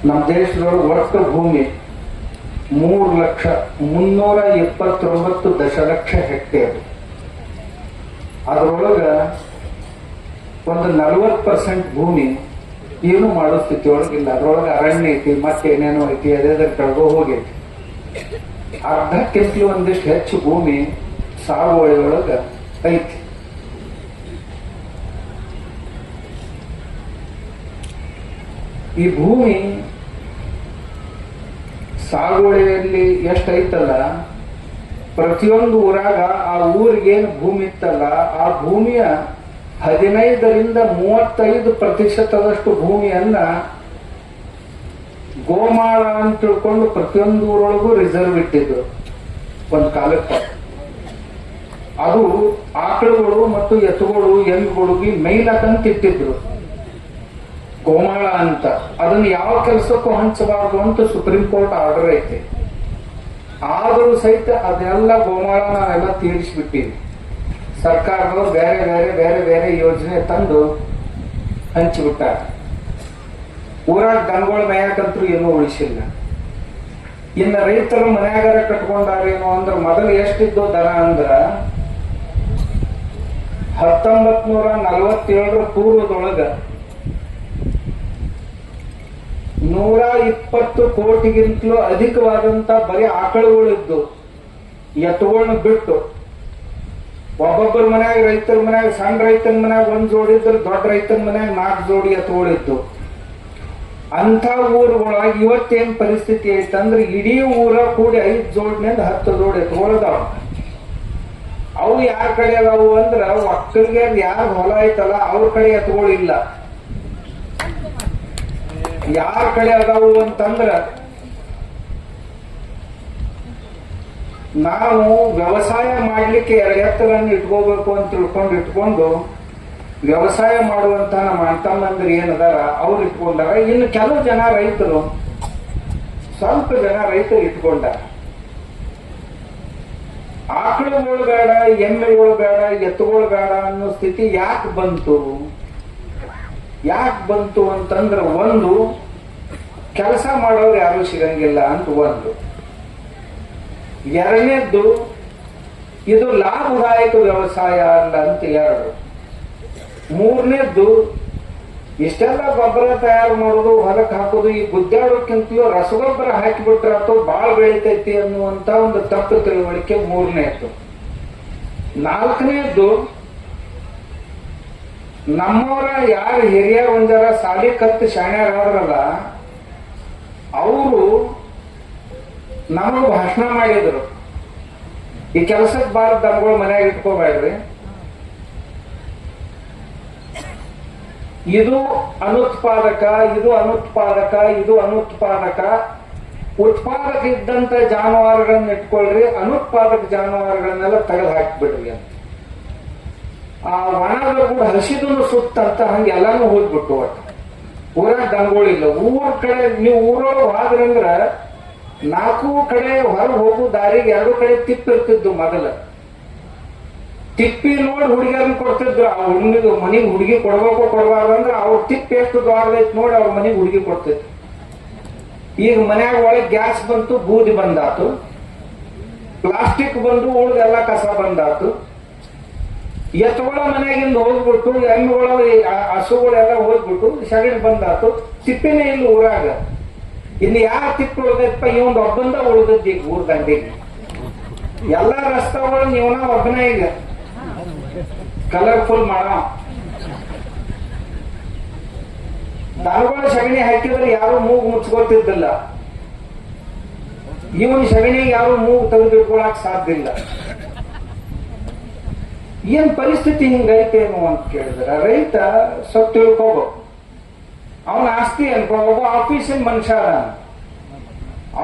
ನಮ್ಮ ದೇಶದೊಳಗೆ ಒಟ್ಟು ಭೂಮಿ 3,329 ದಶಲಕ್ಷ ಹೆಕ್ಟೇರ್. ಅದರೊಳಗ ಒಂದು 40% ಭೂಮಿ ಏನು ಮಾಡೋ ಸ್ಥಿತಿ ಒಳಗಿಲ್ಲ. ಅದ್ರೊಳಗೆ ಅರಣ್ಯ ಐತಿ, ಮತ್ತೆ ಏನೇನೋ ಐತಿ, ಅದೇ ಕಳ್ಗೋ ಹೋಗೈತಿ. ಅರ್ಧಕ್ಕಿಂತಲೂ ಒಂದಿಷ್ಟು ಹೆಚ್ಚು ಭೂಮಿ ಸಾಗುವಳಿ ಒಳಗ ಐತಿ. ಈ ಭೂಮಿ ಸಾಗುವಳಿಯಲ್ಲಿ ಎಷ್ಟೈತಲ್ಲ, ಪ್ರತಿಯೊಂದು ಊರಾಗ ಆ ಊರಿಗೇನು ಭೂಮಿ ಇತ್ತಲ್ಲ, ಆ ಭೂಮಿಯ 15ರಿಂದ 35% ಭೂಮಿಯನ್ನ ಗೋಮಾಳ ಅಂತ ತಿಳ್ಕೊಂಡು ಪ್ರತಿಯೊಂದು ಊರೊಳಗೂ ರಿಸರ್ವ್ ಇಟ್ಟಿದ್ರು ಒಂದ್ ಕಾಲಕ್ಕೆ. ಅದು ಆಕಳುಗಳು ಮತ್ತು ಎತ್ತುಗಳು ಎಮ್ಮೆಗಳಿಗೆ ಮೇಯ್ಲಕ್ಕಂತ ಇಟ್ಟಿದ್ರು ಗೋಮಾಳ ಅಂತ. ಅದನ್ನ ಯಾವ ಕೆಲಸಕ್ಕೂ ಹಂಚಬಾರ್ದು ಅಂತ ಸುಪ್ರೀಂ ಕೋರ್ಟ್ ಆರ್ಡರ್ ಐತೆ. ಆದರೂ ಸಹಿತ ಅದನ್ನೆಲ್ಲ ಗೋಮಾಳ ನಾವೆಲ್ಲ ತೀರಿಸಿಬಿಟ್ಟಿವಿ. ಸರ್ಕಾರದವರು ಬೇರೆ ಬೇರೆ ಬೇರೆ ಬೇರೆ ಯೋಜನೆ ತಂದು ಹಂಚಿಬಿಟ್ಟಾರ. ಊರಾಗ ದನಗಳ ಮೇಯಕಂತೂ ಏನೂ ಉಳಿಸಿಲ್ಲ. ಇನ್ನು ರೈತರು ಮನ್ಯಾಗಾರ ಕಟ್ಕೊಂಡಾರೇನೋ ಅಂದ್ರೆ ಮೊದಲು ಎಷ್ಟಿದ್ದು ದನ ಅಂದ್ರ 1947 ಪೂರ್ವದೊಳಗ 120 ಕೋಟಿಗಿಂತಲೂ ಅಧಿಕವಾದಂತ ಬರೀ ಆಕಳುಗಳಿದ್ದು. ಎತ್ತುಗಳನ್ನ ಬಿಟ್ಟು ಒಬ್ಬೊಬ್ಬರ ಮನ್ಯಾಗ, ರೈತರ ಮನ್ಯಾಗ, ಸಣ್ಣ ರೈತನ ಮನ್ಯಾಗ 1 ಜೋಡಿ ಇದ್ರೆ, ದೊಡ್ಡ ರೈತನ ಮನ್ಯಾಗ 4 ಜೋಡಿ ಎತ್ತುಗಳಿದ್ದು. ಅಂತ ಊರುಗಳಾಗಿ ಇವತ್ತೇನ್ ಪರಿಸ್ಥಿತಿ ಐತಂದ್ರೆ ಇಡೀ ಊರ ಕೂಡಿ 5 ಜೋಡಿನಿಂದ 10 ಜೋಡಿ ಎತ್ತುಗಳದಾವ. ಅವು ಯಾರ ಕಡೆ ಅದಾವು ಅಂದ್ರ ಒಕ್ಕಲಿಗೆ ಯಾರ ಹೊಲ ಐತಲ್ಲ ಅವ್ರ ಕಡೆ ಎತ್ತುಗಳು ಇಲ್ಲ. ಯಾರ ಕಡೆ ಅದಾವು ಅಂತಂದ್ರ ನಾವು ವ್ಯವಸಾಯ ಮಾಡ್ಲಿಕ್ಕೆ 2 ಎತ್ತುಗಳನ್ನ ಇಟ್ಕೋಬೇಕು ಅಂತ ಇಟ್ಕೊಂಡು ವ್ಯವಸಾಯ ಮಾಡುವಂತ ನಮ್ಮ ಅಣ್ತಮ್ಮಂದ್ರೆ ಏನದಾರ ಅವ್ರು ಇಟ್ಕೊಂಡಾರ. ಇನ್ನು ಕೆಲವು ಜನ ರೈತರು, ಸ್ವಲ್ಪ ಜನ ರೈತರು ಇಟ್ಕೊಂಡಾರ. ಆಕಳುಗಳು ಬೇಡ, ಎಮ್ಮೆಗಳು ಬೇಡ, ಎತ್ತುಗಳು ಬೇಡ ಅನ್ನೋ ಸ್ಥಿತಿ ಯಾಕೆ ಬಂತು ಅಂತಂದ್ರ, ಒಂದು ಕೆಲಸ ಮಾಡೋರು ಯಾರು ಸಿಗಂಗಿಲ್ಲ ಅಂತ ಒಂದು. ಎರಡನೇದ್ದು ಇದು ಲಾಭದಾಯಕ ವ್ಯವಸಾಯ ಅಲ್ಲ ಅಂತ 2. ಮೂರನೇದ್ದು ಇಷ್ಟೆಲ್ಲ ಗೊಬ್ಬರ ತಯಾರು ಮಾಡೋದು, ಹೊಲಕ್ಕೆ ಹಾಕೋದು, ಈ ಗುದ್ದಾಡೋಕ್ಕಿಂತಲೂ ರಸಗೊಬ್ಬರ ಹಾಕಿಬಿಟ್ರೆ ಅಥವಾ ಬಾಳ ಬೆಳಿತೈತಿ ಅನ್ನುವಂತ ಒಂದು ತಪ್ಪು ತಿಳುವಳಿಕೆ 3ನೇದ್ದು. 4ನೇದ್ದು ನಮ್ಮವರ ಯಾರು ಹಿರಿಯರ ಒಂದರ ಸಾಲಿ ಕತ್ತು ಶಾಣ್ಯರಾದ್ರಲ್ಲ ಅವರು ನಮಗ ಭಾಷಣ ಮಾಡಿದ್ರು, ಈ ಕೆಲಸಕ್ಕೆ ಬಾರ ದನಗಳು ಮನ್ಯಾಗ ಇಟ್ಕೋಬೇಡ್ರಿ, ಇದು ಅನುತ್ಪಾದಕ, ಇದು ಅನುತ್ಪಾದಕ, ಇದು ಅನುತ್ಪಾದಕ. ಉತ್ಪಾದಕ ಇದ್ದಂತ ಜಾನುವಾರುಗಳನ್ನ ಇಟ್ಕೊಳ್ರಿ, ಅನುತ್ಪಾದಕ ಜಾನುವಾರುಗಳನ್ನೆಲ್ಲ ತೆಗೆದು ಹಾಕಿಬಿಡ್ರಿ ಅಂತ. ಆ ಒಣದ ಕೂಡ ಹಸಿದನು ಸುತ್ತ ಅಂತ ಹಂಗೆಲ್ಲಾನು ಹೋಗ್ಬಿಟ್ಟು ಒಟ್ಟು ಊರಾಗ ದನಗಳಿಲ್ಲ. ಊರ್ ಕಡೆ ನೀವು ಊರೊಳಗೆ ಹೋದ್ರಂದ್ರ 4 ಕಡೆ ಹೊರಗೆ ಹೋಗು ದಾರಿಗೆ 2 ಕಡೆ ತಿಪ್ಪಿರ್ತಿದ್ದು. ಮೊದಲ ತಿಪ್ಪಿ ನೋಡಿ ಹುಡುಗಿಯರನ್ನ ಕೊಡ್ತಿದ್ರು. ಆ ಹುಡುಗಿಗೆ ಮನೆಗೆ ಹುಡುಗಿ ಕೊಡಬಾರ್ದಂದ್ರೆ ಅವ್ರ ತಿಪ್ಪಿ ಎಷ್ಟು ದೊಡ್ಡದೈತಿ ನೋಡಿ ಅವ್ರ ಮನೆಗೆ ಹುಡುಗಿ ಕೊಡ್ತಿದ್ರು. ಈಗ ಮನ್ಯಾಗ ಒಳಗೆ ಗ್ಯಾಸ್ ಬಂತು, ಬೂದಿ ಬಂದಾತು, ಪ್ಲಾಸ್ಟಿಕ್ ಬಂದು ಉಳಿದೆಲ್ಲ ಕಸ ಬಂದಾತು. ಎತ್ತುಗಳ ಮನೆಯಾಗಿಂದ ಹೋಗ್ಬಿಟ್ಟು, ಎಮ್ಮೆಗಳ ಹಸುಗಳೆಲ್ಲ ಹೋಗ್ಬಿಟ್ಟು ಸಗಣಿ ಬಂದಾತು. ತಿಪ್ಪಿನೇ ಇಲ್ಲ ಊರಾಗ. ಇನ್ನು ಯಾರ ತಿಪ್ಪಿ ಉಳ್ದೈತಪ್ಪ, ಇವನ್ ಒಬ್ಬಂದ ಉಳ್ದದ್ದು ಈಗ ಊರ್ ದಂಡಿಗೆ. ಎಲ್ಲಾ ರಸ್ತೆಗಳು ನೀವನ ಒಬ್ಬನ ಈಗ ಕಲರ್ಫುಲ್ ಮಾಡ. ದನಗಳ ಸಗಣಿ ಹಾಕಿದ್ರೆ ಯಾರು ಮೂಗು ಮುಚ್ಕೋತಿದ್ದಿಲ್ಲ. ಇವನ್ ಸಗಣಿಗೆ ಯಾರು ಮೂಗು ತೆಗೆದಿಟ್ಕೊಳಕ್ ಸಾಧ್ಯ ಇಲ್ಲ. ಏನ್ ಪರಿಸ್ಥಿತಿ ಹಿಂಗೈತೇನು ಅಂತ ಕೇಳಿದ್ರ ರೈತ ಸ್ವಲ್ಪ ತಿಳ್ಕೋಬೇಕು. ಅವನ ಆಸ್ತಿ ಅನ್ಕೋಬೇಕು. ಆಫೀಸಿನ ಮನುಷ್ಯ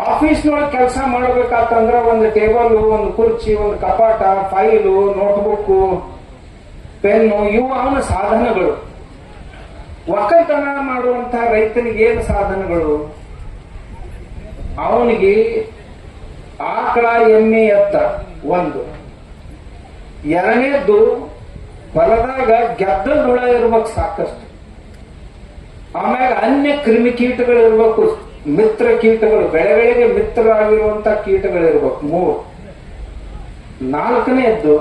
ಆಫೀಸ್ನೊಳಗೆ ಕೆಲಸ ಮಾಡ್ಬೇಕಾತಂದ್ರ ಒಂದು ಟೇಬಲ್, ಒಂದು ಕುರ್ಚಿ, ಒಂದು ಕಪಾಟ, ಫೈಲು, ನೋಟ್ಬುಕ್, ಪೆನ್ನು, ಇವು ಅವನ ಸಾಧನಗಳು. ಒಕ್ಕಲ್ತನ ಮಾಡುವಂತ ರೈತನಿಗೆ ಏನು ಸಾಧನಗಳು? ಅವನಿಗೆ ಆಕಳ, ಎಮ್ಮೆ, ಎತ್ತ ಒಂದು. ಎರಡನೇದ್ದು ಹೊಲದಾಗ ಗೆದ್ದಲ್ ಹುಳ ಇರ್ಬೇಕು ಸಾಕಷ್ಟು. ಆಮ್ಯಾಗ ಅನ್ಯ ಕ್ರಿಮಿಕೀಟಗಳು ಇರ್ಬೇಕು ಮಿತ್ರ ಕೀಟಗಳು, ಬೆಳೆಗಳಿಗೆ ಮಿತ್ರರಾಗಿರುವಂತ ಕೀಟಗಳಿರ್ಬೇಕು 3. 4ನೇದ್ದು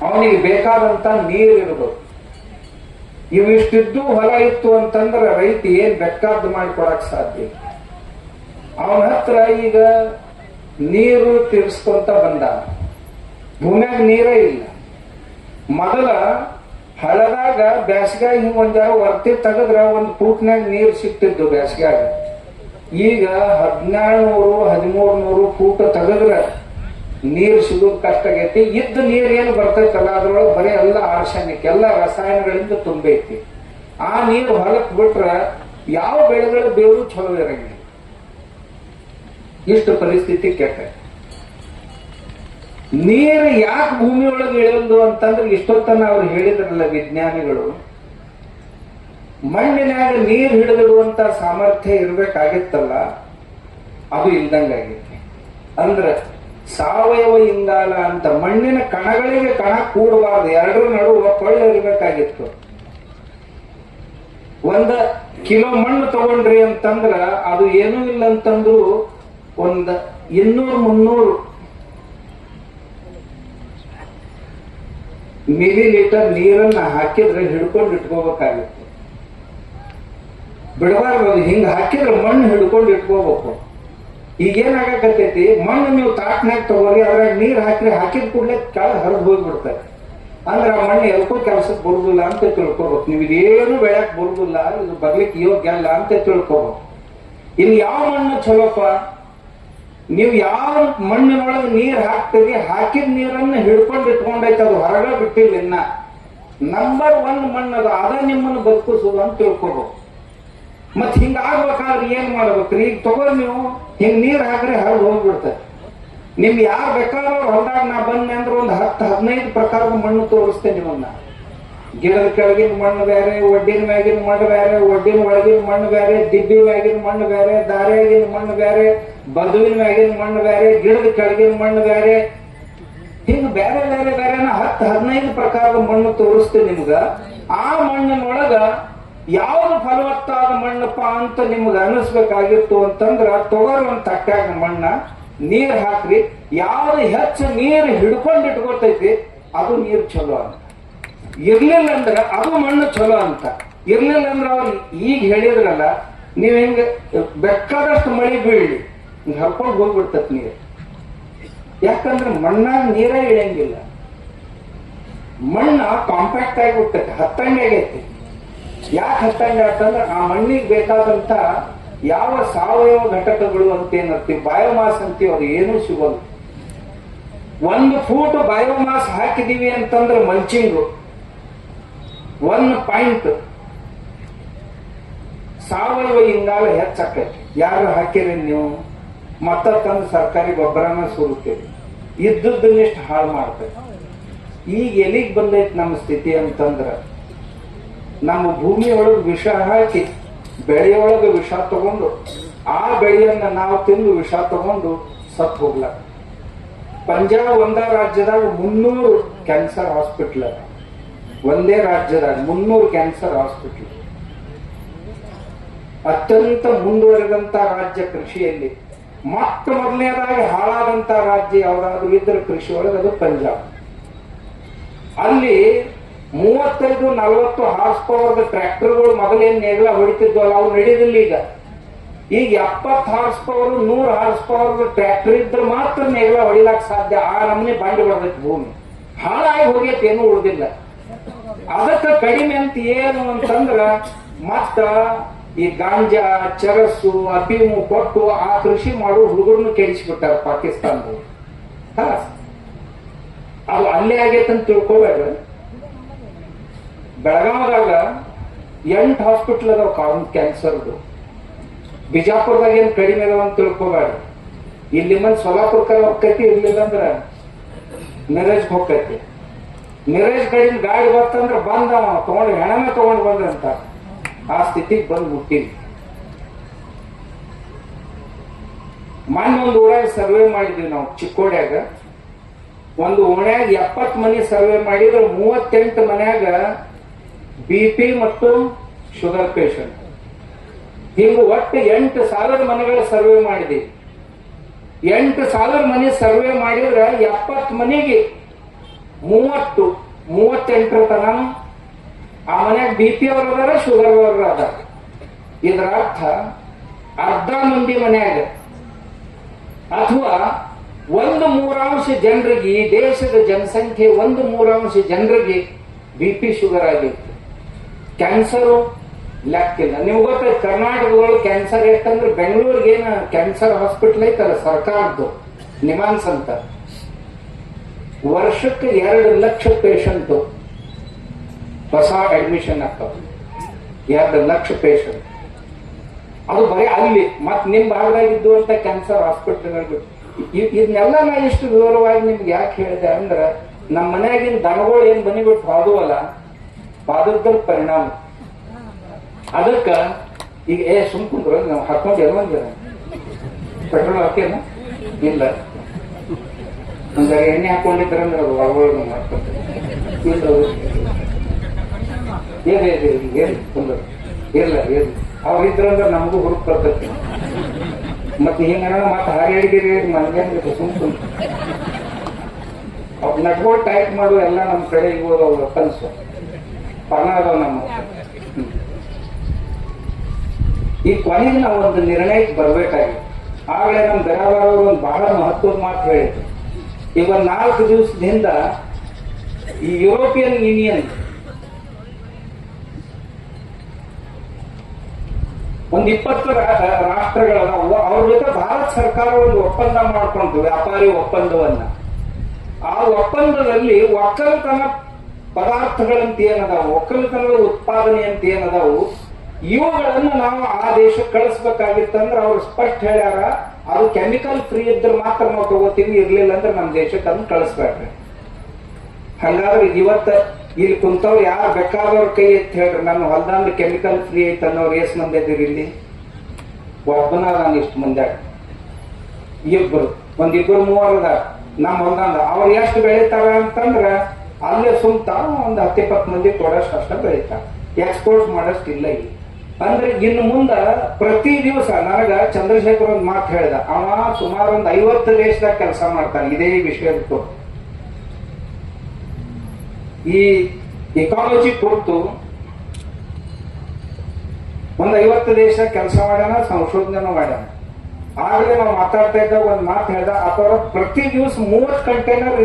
ಅವನಿಗೆ ಬೇಕಾದಂತ ನೀರು ಇರಬೇಕು. ಇವಿಷ್ಟಿದ್ದು ಹೊಲ ಇತ್ತು ಅಂತಂದ್ರೆ ರೈತ ಏನ್ ಬೇಕಾದ್ದು ಮಾಡಿಕೊಡಕ್ ಸಾಧ್ಯ. ಅವನ ಹತ್ರ ಈಗ ನೀರು ತೀರ್ಸ್ಕೊಂತ ಬಂದ, ಭೂಮ್ಯಾಗ ನೀರೇ ಇಲ್ಲ. ಮೊದಲ ಹಳದಾಗ ಬ್ಯಾಸಿಗ್ಯಾಗ ಹಿಂಗ ಒಂದಾರ ವರ್ತಿ ತೆಗದ್ರ ಒಂದು ಫೂಟ್ನಾಗ ನೀರು ಸಿಕ್ತಿದ್ದು ಬ್ಯಾಸಿಗ್ಯಾಗ. ಈಗ 1700-1300 ಫೂಟ್ ತೆಗದ್ರ ನೀರು ಸಿಗೋದು ಕಷ್ಟ ಆಗೈತಿ. ಇದ್ದ ನೀರು ಏನು ಬರ್ತೈತಲ್ಲ ಅದ್ರೊಳಗೆ ಬರೀ ಎಲ್ಲ ಆರ್ಸೆನಿಕ್, ಎಲ್ಲ ರಸಾಯನಗಳಿಂದ ತುಂಬೈತಿ. ಆ ನೀರು ಹೊಲಕ್ ಬಿಟ್ರ ಯಾವ ಬೆಳೆಗಳ ಬೇರು ಚಲೋ ಇರಂಗಿಲ್ಲ. ಇಷ್ಟು ಪರಿಸ್ಥಿತಿ ಕೆಟ್ಟ. ನೀರು ಯಾಕೆ ಭೂಮಿಯೊಳಗೆ ಇಳಿಯೋದು ಅಂತಂದ್ರೆ ಇಷ್ಟೊತ್ತನ ಅವ್ರು ಹೇಳಿದ್ರಲ್ಲ ವಿಜ್ಞಾನಿಗಳು, ಮಣ್ಣಿನಾಗ ನೀರು ಹಿಡಿದಿಡುವಂತ ಸಾಮರ್ಥ್ಯ ಇರ್ಬೇಕಾಗಿತ್ತಲ್ಲ, ಅದು ಇಲ್ದಂಗಾಗೈತಿ. ಅಂದ್ರ ಸಾವಯವ ಇಂಗಾಲ ಅಂತ ಮಣ್ಣಿನ ಕಣಗಳಿಗೆ ಕಣ ಕೂಡಬಾರ್ದು, ಎರಡರ ನಡುವ ಕೊಳ್ಳ ಇರ್ಬೇಕಾಗಿತ್ತು. 1 ಕಿಲೋ ಮಣ್ಣು ತಗೊಂಡ್ರಿ ಅಂತಂದ್ರ ಅದು ಏನೂ ಇಲ್ಲ ಅಂತಂದ್ರು 200-300 ಮಿಲಿಲೀಟರ್ ನೀರನ್ನ ಹಾಕಿದ್ರೆ ಹಿಡ್ಕೊಂಡು ಇಟ್ಕೋಬೇಕಾಗಿತ್ತು. ಬಿಡಬಾರ್ದು, ಅದು ಹಿಂಗ ಹಾಕಿದ್ರೆ ಮಣ್ಣು ಹಿಡ್ಕೊಂಡು ಇಟ್ಕೋಬೇಕು. ಈಗೇನಾಗಕತ್ತೈತಿ, ಮಣ್ಣು ನೀವು ತಾಟ್ನಾಗ ತಗೋರಿ, ಅದ್ರಾಗ ನೀರ್ ಹಾಕಿದ ಕೂಡಲೇ ಕೆಳಗೆ ಹರಿದು ಹೋಗ್ಬಿಡ್ತಾರೆ. ಅಂದ್ರೆ ಆ ಮಣ್ಣು ಎಲ್ಕೋ ಕೆಲಸಕ್ಕೆ ಬರುದಿಲ್ಲ ಅಂತ ತಿಳ್ಕೊಬೇಕು. ನೀವು ಇದೇನು ಬೆಳಕ್ ಬರುದಿಲ್ಲ, ಇದು ಬರ್ಲಿಕ್ಕೆ ಯೋಗ್ಯ ಅಲ್ಲ ಅಂತ ತಿಳ್ಕೊಬೇಕು. ಇನ್ನು ಯಾವ ಮಣ್ಣು ಚಲೋಪ್ಪ, ನೀವು ಯಾವ ಮಣ್ಣಿನೊಳಗೆ ನೀರ್ ಹಾಕ್ತೀರಿ, ಹಾಕಿದ ನೀರನ್ನ ಹಿಡ್ಕೊಂಡು ಇಟ್ಕೊಂಡೈತೆ, ಅದು ಹೊರಗ ಬಿಟ್ಟಿಲ್ಲ. ಇನ್ನ ನಂಬರ್ 1 ಮಣ್ಣದ ಅದ ನಿಮ್ಮನ್ನು ಬದುಕಿಸೋದು ಅಂತ ತಿಳ್ಕೊಬೇಕು. ಮತ್ ಹಿಂಗ ಆಗ್ಬೇಕಾದ್ರೆ ಏನ್ ಮಾಡ್ಬೇಕ್ರಿ? ಈಗ ತಗೋರಿ, ನೀವು ಹಿಂಗ್ ನೀರ್ ಹಾಕ್ರಿ ಹರಿದು ಹೋಗ್ಬಿಡ್ತಾರೆ. ನಿಮ್ ಯಾರು ಬೇಕಾದ್ರೂ ಹೊಲದಾಗ ನಾ ಬಂದೆ ಅಂದ್ರೆ ಒಂದು 10-15 ಪ್ರಕಾರದ ಮಣ್ಣು ತೋರಿಸ್ತೇನೆ ನಿಮ್ಮನ್ನ. ಗಿಡದ ಕೆಳಗಿನ ಮಣ್ಣು ಬೇರೆ, ಒಡ್ಡಿನ ಮ್ಯಾಗಿನ ಮಣ್ಣು ಬೇರೆ, ಒಡ್ಡಿನ ಒಳಗಿನ ಮಣ್ಣು ಬೇರೆ, ದಿಬ್ಬಿ ಮ್ಯಾಗಿನ ಮಣ್ಣು ಬೇರೆ, ದಾರಿಯಾಗಿನ ಮಣ್ಣು ಬೇರೆ, ಬದುವಿನ ಮ್ಯಾಗಿನ ಮಣ್ಣು ಬೇರೆ, ಗಿಡದ ಕೆಳಗಿನ ಮಣ್ಣು ಬೇರೆ, ಹಿಂಗ ಬೇರೆ ಬೇರೆ ಬೇರೆನ 10-15 ಪ್ರಕಾರದ ಮಣ್ಣು ತೋರಿಸ್ತೇನೆ ನಿಮ್ಗ. ಆ ಮಣ್ಣಿನೊಳಗ ಯಾವ್ದು ಫಲವತ್ತಾದ ಮಣ್ಣಪ್ಪ ಅಂತ ನಿಮ್ಗೆ ಅನಿಸ್ಬೇಕಾಗಿತ್ತು ಅಂತಂದ್ರ ತಗೋರಿ ಒಂದ್ ತಟ್ಟಾಗ ಮಣ್ಣ ನೀರ್ ಹಾಕ್ರಿ. ಯಾವ್ದು ಹೆಚ್ಚು ನೀರು ಹಿಡ್ಕೊಂಡು ಇಟ್ಕೊತೈತಿ ಅದು ನೀರು ಚಲೋ ಅಂತ. ಇರ್ಲಿಲ್ಲ ಅಂದ್ರ ಅದು ಮಣ್ಣು ಚಲೋ ಅಂತ. ಇರ್ಲಿಲ್ಲ ಅಂದ್ರ ಅವ್ರು ಈಗ ಹೇಳಿದ್ರಲ್ಲ, ನೀವ್ ಹಿಂಗ ಬೇಕಾದಷ್ಟು ಮಳೆ ಬೀಳಿ ಹರ್ಕೊಂಡು ಹೋಗ್ಬಿಡ್ತತ್ ನೀರು. ಯಾಕಂದ್ರೆ ಮಣ್ಣಾಗ ನೀರೇ ಇಳಿಯಂಗಿಲ್ಲ. ಮಣ್ಣ ಕಾಂಪ್ಯಾಕ್ಟ್ ಆಗಿಬಿಡ್ತೈತಿ, ಹತ್ತಂಡಿ ಆಗೈತಿ. ಯಾಕೆ ಹತ್ತಂಡಿ ಅಂತಂದ್ರೆ ಆ ಮಣ್ಣಿಗೆ ಬೇಕಾದಂತ ಯಾವ ಸಾವಯವ ಘಟಕಗಳು ಅಂತ ಏನಂತೀವಿ, ಬಯೋಮಾಸ್ ಅಂತೀವಿ, ಅದು ಏನೂ ಸಿಗೋದು. 1 ಫೂಟ್ ಬಯೋಮಾಸ್ ಹಾಕಿದೀವಿ ಅಂತಂದ್ರೆ ಮಲ್ಚಿಂಗು 1 ಪಾಯಿಂಟ್ ಸಾವಯವ ಇಂಗಾಲ ಹೆಚ್ಚಾಕೈತಿ. ಯಾರು ಹಾಕಿರಿ ನೀವು? ಮತ್ತ ತಂದು ಸರ್ಕಾರಿ ಗೊಬ್ಬರನ ಸುರುತ್ತೀರಿ, ಇದ್ದದ್ದನ್ನಿಷ್ಟು ಹಾಳು ಮಾಡ್ತೇವೆ. ಈಗ ಎಲ್ಲಿಗೆ ಬಂದೈತಿ ನಮ್ಮ ಸ್ಥಿತಿ ಅಂತಂದ್ರ, ನಮ್ಮ ಭೂಮಿಯೊಳಗೆ ವಿಷ ಹಾಕಿ ಬೆಳೆಯೊಳಗೆ ವಿಷ ತಗೊಂಡು ಆ ಬೆಳೆಯನ್ನ ನಾವು ತಿಂದು ವಿಷ ತಗೊಂಡು ಸತ್ತು ಹೋಗ್ಲ. ಪಂಜಾಬ್ ಒಂದ ರಾಜ್ಯದಾಗ 300 ಕ್ಯಾನ್ಸರ್ ಹಾಸ್ಪಿಟಲ್, ಒಂದೇ ರಾಜ್ಯದಾಗ 300 ಕ್ಯಾನ್ಸರ್ ಹಾಸ್ಪಿಟಲ್. ಅತ್ಯಂತ ಮುಂದುವರೆದಂತ ರಾಜ್ಯ ಕೃಷಿಯಲ್ಲಿ. ಮೊಟ್ಟ ಮೊದಲನೇದಾಗಿ ಹಾಳಾದಂತ ರಾಜ್ಯ ಯಾವ್ದಾದ್ರು ಇದ್ರೆ ಕೃಷಿ ಒಳಗೆ ಅದು ಪಂಜಾಬ್. ಅಲ್ಲಿ 35-40 ಹಾರ್ಸ್ ಪವರ್ದ ಟ್ರ್ಯಾಕ್ಟರ್ಗಳು ಮೊದಲೇನ್ ನೇಗ್ಲ ಹೊಡಿತಿದ್ವಲ್ಲ, ಅವು ನಡೆಯೋದಿಲ್ಲ ಈಗ. ಈಗ 70 horse power 100 horse power tractor ಇದ್ರೆ ಮಾತ್ರ ನೇಗ್ಲ ಹೊಡಿಲಾಕ ಸಾಧ್ಯ. ಆ ನಮ್ನೆ ಬಂಡಿ ಬರ್ತೈತಿ, ಭೂಮಿ ಹಾಳಾಗಿ ಹೋಗೈತಿ, ಏನು ಉಳಿದಿಲ್ಲ. ಅದಕ್ಕೆ ಕಡಿಮೆ ಅಂತ ಏನು ಅಂತಂದ್ರ ಮತ್ತ ಈ ಗಾಂಜಾ, ಚರಸ್ಸು, ಅಫೀಮು ಕೊಟ್ಟು ಆ ಕೃಷಿ ಮಾಡೋ ಹುಡುಗರನ್ನು ಕೆಡಿಸಿಬಿಟ್ಟಾರ ಪಾಕಿಸ್ತಾನದವರು. ಅದು ಅಲ್ಲೇ ಆಗೈತಂತ ತಿಳ್ಕೊಬೇಡ್ರಿ. ಬೆಳಗಾವದಾಗ 8 ಹಾಸ್ಪಿಟಲ್ ಅದಾವ ಕ್ಯಾನ್ಸರ್ದು. ಬಿಜಾಪುರದಾಗ ಏನ್ ಕಡಿಮೆ ಅದಾವ ಅಂತ ತಿಳ್ಕೊಬೇಡ್ರಿ. ಇಲ್ಲಿ ಮಂದಿ ಸೊಲ್ಲಾಪುರಕ್ಕೆ ಹೋಗ್ತೈತಿ, ಇರ್ಲಿಲ್ಲ ಅಂದ್ರ ಮಿರೇಜ್ ಹೋಗ್ತೈತಿ. ಮಿರೇಜ್ ಕಡಿಮೆ ಗಾಡಿ ಬರ್ತಂದ್ರ ಬಂದ ತಗೊಂಡು ಹೆಣನ ತಗೊಂಡು ಬಂದ್ರಂತ. ಆ ಸ್ಥಿತಿಗೆ ಬಂದು ಮುಟ್ಟಿವಿ. ಮೊನ್ನೆ ಒಂದು ಊರಾಗ ಸರ್ವೆ ಮಾಡಿದ್ವಿ ನಾವು ಚಿಕ್ಕೋಡ್ಯಾಗ. ಒಂದು ಓಣ್ಯಾಗ 70 ಮನೆ ಸರ್ವೆ ಮಾಡಿದ್ರೆ 38 ಮನ್ಯಾಗ BP ಮತ್ತು ಶುಗರ್ ಪೇಷಂಟ್. ಹಿಂಗ ಒಟ್ಟು 8,000 ಮನೆಗಳ ಸರ್ವೆ ಮಾಡಿದೀವಿ. 8,000 ಮನೆ ಸರ್ವೆ ಮಾಡಿದ್ರೆ 70 ಮನೆಗೆ 38 ತನ ಆ ಮನ್ಯಾಗ BP ಅವರು ಅದಾರ, ಶುಗರ್ ಅವರು ಅದಾರ. ಇದರ ಅರ್ಧ ಮಂದಿ ಮನ್ಯಾಗ ಅಥವಾ 1/3 ಜನರಿಗೆ, ಈ ದೇಶದ ಜನಸಂಖ್ಯೆ 1/3 ಜನರಿಗೆ BP ಶುಗರ್ ಆಗಿತ್ತು. ಕ್ಯಾನ್ಸರು ಲೆಕ್ಕಿಲ್ಲ. ನೀವು ಗೊತ್ತಾಯ್ತು ಕರ್ನಾಟಕದೊಳಗೆ ಕ್ಯಾನ್ಸರ್ ಯಾಕಂದ್ರೆ ಬೆಂಗಳೂರಿಗೆ ಏನ ಕ್ಯಾನ್ಸರ್ ಹಾಸ್ಪಿಟಲ್ ಐತಲ್ಲ ಸರ್ಕಾರದ್ದು ನಿಮಾನ್ಸ್ ಅಂತ, ವರ್ಷಕ್ಕೆ 2 ಲಕ್ಷ ಪೇಷಂಟ್ ಹೊಸ ಅಡ್ಮಿಷನ್ ಆಗ್ತಾವ. 2 ಲಕ್ಷ ಪೇಷಂಟ್ ಅದು ಬರೀ ಅಲ್ಲಿ. ಮತ್ ನಿಮ್ ಭಾಗದಾಗಿದ್ದು ಅಂತ ಕ್ಯಾನ್ಸರ್ ಹಾಸ್ಪಿಟಲ್. ಇದನ್ನೆಲ್ಲ ನಾ ಇಷ್ಟು ವಿವರವಾಗಿ ನಿಮ್ಗೆ ಯಾಕೆ ಹೇಳಿದೆ ಅಂದ್ರ ನಮ್ಮ ಮನ್ಯಾಗಿನ ದನಗಳು ಏನ್ ಬನಿಬಿಟ್ಟು ಬಾದುವಲ್ಲ, ಬಾದದ್ರ ಪರಿಣಾಮ. ಅದಕ್ಕ ಈಗ ಸುಮ್ಕುಂದ್ರ ನಾವು ಹಾಕೊಂಡು ಎಲ್ಲೊಂದಿರ ಪೆಟ್ರೋಲ್ ಹಾಕೇನ ಇಲ್ಲ, ಹಂಗಾರೆ ಎಣ್ಣೆ ಹಾಕೊಂಡಿದ್ರಂದ್ರೆ ಅದು ಒಳಗೊಳಗೆ ಮಾಡ್ಕೊತಾರೆ. ಇಲ್ಲ ಏನ್ ಕುಂದ್ರ ಇಲ್ಲ ಅವ್ರಿದ್ರಂದ್ರೆ ನಮಗೂ ಹುಡುಕ್ ಬರ್ತೈತಿ. ಮತ್ತೆ ಹಿಂಗ ಮತ್ತೆ ಹಾರಿಡಿದಿರಿ ಮನ್ಗೇನ್ ಸುಮ್ಕು ಅವ್ರ ನಟ್ಗಳು ಟೈಟ್ ಮಾಡುವ ಎಲ್ಲ ನಮ್ಮ ಕಡೆ ಇವಾಗ ಅವ್ರ ಕನಸು ಪಣ ಅದಾವ ನಮ್ಮ. ಈ ಕೊನೆಗೆ ನಾವು ಒಂದು ನಿರ್ಣಯಕ್ಕೆ ಬರ್ಬೇಕಾಗಿ ಆಗಲೇ ನಮ್ಮ ಬೆರಾದವರು ಒಂದು ಬಹಳ ಮಹತ್ವದ ಮಾತು ಹೇಳಿದ್ರು. ಈಗ 4 ದಿವಸದಿಂದ ಈ ಯುರೋಪಿಯನ್ ಯೂನಿಯನ್ ಒಂದು 20 ರಾಷ್ಟ್ರಗಳದಾವ. ಅವ್ರ ಜೊತೆ ಭಾರತ ಸರ್ಕಾರ ಒಂದು ಒಪ್ಪಂದ ಮಾಡ್ಕೊಂಡು ವ್ಯಾಪಾರಿ ಒಪ್ಪಂದವನ್ನ. ಆ ಒಪ್ಪಂದದಲ್ಲಿ ಒಕ್ಕಲತನ ಪದಾರ್ಥಗಳಂತ ಏನದಾವು, ಒಕ್ಕಲತನದ ಉತ್ಪಾದನೆ ಅಂತ ಏನದಾವು, ಇವುಗಳನ್ನ ನಾವು ಆ ದೇಶಕ್ಕೆ ಕಳಿಸ್ಬೇಕಾಗಿತ್ತಂದ್ರೆ ಅವ್ರು ಸ್ಪಷ್ಟ ಹೇಳ್ಯಾರ, ಅದು ಕೆಮಿಕಲ್ ಫ್ರೀ ಇದ್ರೆ ಮಾತ್ರ ನಾವು ತಗೋತೀವಿ, ಇರ್ಲಿಲ್ಲ ಅಂದ್ರೆ ನಮ್ಮ ದೇಶಕ್ಕೆ ಅದನ್ನ ಕಳಿಸ್ಬೇಡ್ರಿ. ಹಂಗಾದ್ರೆ ಇವತ್ತ ಇಲ್ಲಿ ಕುಂತವ್ರು ಯಾರು ಬೇಕಾದವ್ರ ಕೈ ಎತ್ತಿ ಹೇಳ್ರಿ, ನನ್ನ ಹೊಲ್ದಂದ್ರೆ ಕೆಮಿಕಲ್ ಫ್ರೀ ಐತೆ ಅನ್ನೋರು ಎಷ್ಟ್ ಮಂದಿ ಇದ್ದೀರಿ ಇಲ್ಲಿ? ಒಬ್ಬನ ನಾನು ಇಷ್ಟು ಮಂದಿ ಇಬ್ಬರು, 1-2-3 ಅದಾರ ನಮ್ಮ ಹೊಲ್ದಂದ. ಅವ್ರು ಎಷ್ಟು ಬೆಳಿತಾರ ಅಂತಂದ್ರ ಅಲ್ಲೇ ಸುಮ್ತ ಒಂದು 10-20 ಮಂದಿ ಕೊಡಷ್ಟು ಅಷ್ಟ ಬೆಳಿತಾರ, ಎಕ್ಸ್ಪೋರ್ಟ್ ಮಾಡಷ್ಟು ಇಲ್ಲ ಇಲ್ಲಿ. ಅಂದ್ರೆ ಇನ್ನು ಮುಂದ ಪ್ರತಿ ದಿವಸ ನನಗ ಚಂದ್ರಶೇಖರ್ ಒಂದು ಮಾತು ಹೇಳ್ದ, ಅವ ಸುಮಾರು ಒಂದು 50 ದೇಶದಾಗ ಕೆಲಸ ಮಾಡ್ತಾನೆ ಇದೇ ವಿಷಯದ. ಈ ಎಕಾಲಜಿ ಕುರಿತು ಒಂದು 50 ದೇಶ ಕೆಲಸ ಮಾಡ್ಯಾನ, ಸಂಶೋಧನೆ ಮಾಡ್ಯಾನ. ಆಗಲೇ ನಾವು ಮಾತಾಡ್ತಾ ಇದ್ದಾಗ ಒಂದು ಮಾತು ಹೇಳ್ದ, ಅಥವಾ ಪ್ರತಿ ದಿವಸ 30 ಕಂಟೈನರ್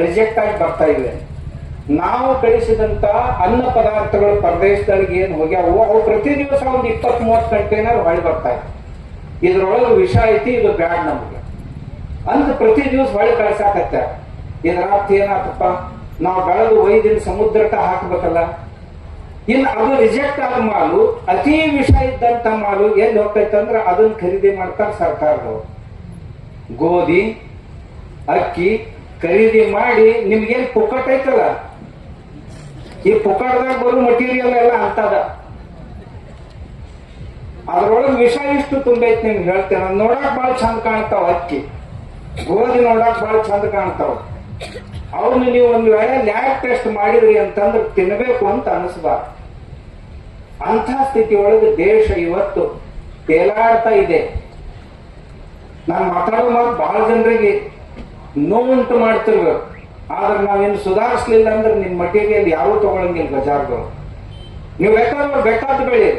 ರಿಜೆಕ್ಟ್ ಆಗಿ ಬರ್ತಾ ಇವೆ. ನಾವು ಕಳಿಸಿದಂತ ಅನ್ನ ಪದಾರ್ಥಗಳು ಪರದೇಶದೊಳಗೆ ಏನ್ ಹೋಗ್ಯಾವು ಅವು ಪ್ರತಿ ದಿವಸ ಒಂದು 20-30 ಕಂಟೈನರ್ ಹೊಳಿ ಬರ್ತಾ ಇದೆ. ಇದ್ರೊಳಗೆ ವಿಷ ಐತಿ, ಇದು ಬ್ಯಾಡ್ ನಮ್ಗೆ ಅಂತ ಪ್ರತಿ ದಿವಸ ಹೊಳಿ ಕಳ್ಸಾಕತ್ತ. ಇದರ ಅರ್ಥ ಏನಾತಪ್ಪ, ನಾವು ಬೆಳೆದು ಒಯ್ದಿನ ಸಮುದ್ರಕ್ಕೆ ಹಾಕ್ಬೇಕಲ್ಲ. ಇನ್ನು ಅದು ರಿಜೆಕ್ಟ್ ಆದ ಮಾಲು, ಅತಿ ವಿಷ ಇದ್ದಂತ ಮಾಲು ಎಲ್ಲಿ ಹೋಗ್ತೈತಂದ್ರೆ ಅದನ್ನ ಖರೀದಿ ಮಾಡ್ತಾರೆ ಸರ್ಕಾರದವರು. ಗೋಧಿ ಅಕ್ಕಿ ಖರೀದಿ ಮಾಡಿ ನಿಮ್ಗೇನ್ ಪುಕ್ಕಟ್ ಐತಲ್ಲ, ಈ ಪುಕ್ಕಟದಾಗ ಬರೋ ಮಟೀರಿಯಲ್ ಎಲ್ಲ ಅಂತದ, ಅದ್ರೊಳಗೆ ವಿಷ ಇಷ್ಟು ತುಂಬೈತಿ ನಿಮ್ಗೆ ಹೇಳ್ತೇನೆ. ನೋಡಕ್ ಬಾಳ ಚಂದ ಕಾಣ್ತಾವ, ಅಕ್ಕಿ ಗೋಧಿ ನೋಡಕ್ ಬಾಳ ಚಂದ ಕಾಣ್ತಾವ. ಅವನು ನೀವು ಒಂದು ವೇಳೆ ಲ್ಯಾಬ್ ಟೆಸ್ಟ್ ಮಾಡಿದ್ರಿ ಅಂತಂದ್ರೆ ತಿನ್ನಬೇಕು ಅಂತ ಅನಿಸ್ಬಾರ್ದು. ಅಂಥ ಸ್ಥಿತಿ ಒಳಗೆ ದೇಶ ಇವತ್ತು ತೇಲಾಡ್ತಾ ಇದೆ. ನಾನು ಮಾತಾಡೋ ಮಾತು ಬಹಳ ಜನರಿಗೆ ನೋವುಂಟು ಮಾಡ್ತಿರ್ಬೇಕು. ಆದ್ರೆ ನಾವೇನು ಸುಧಾರಿಸ್ಲಿಲ್ಲ ಅಂದ್ರೆ ನಿಮ್ ಮಟೀರಿಯಲ್ ಯಾವ ತಗೊಳಂಗಿಲ್ಲ ಬಜಾರ್ಗಳು. ನೀವು ಬೇಕಾದ ಬೆಳಿ.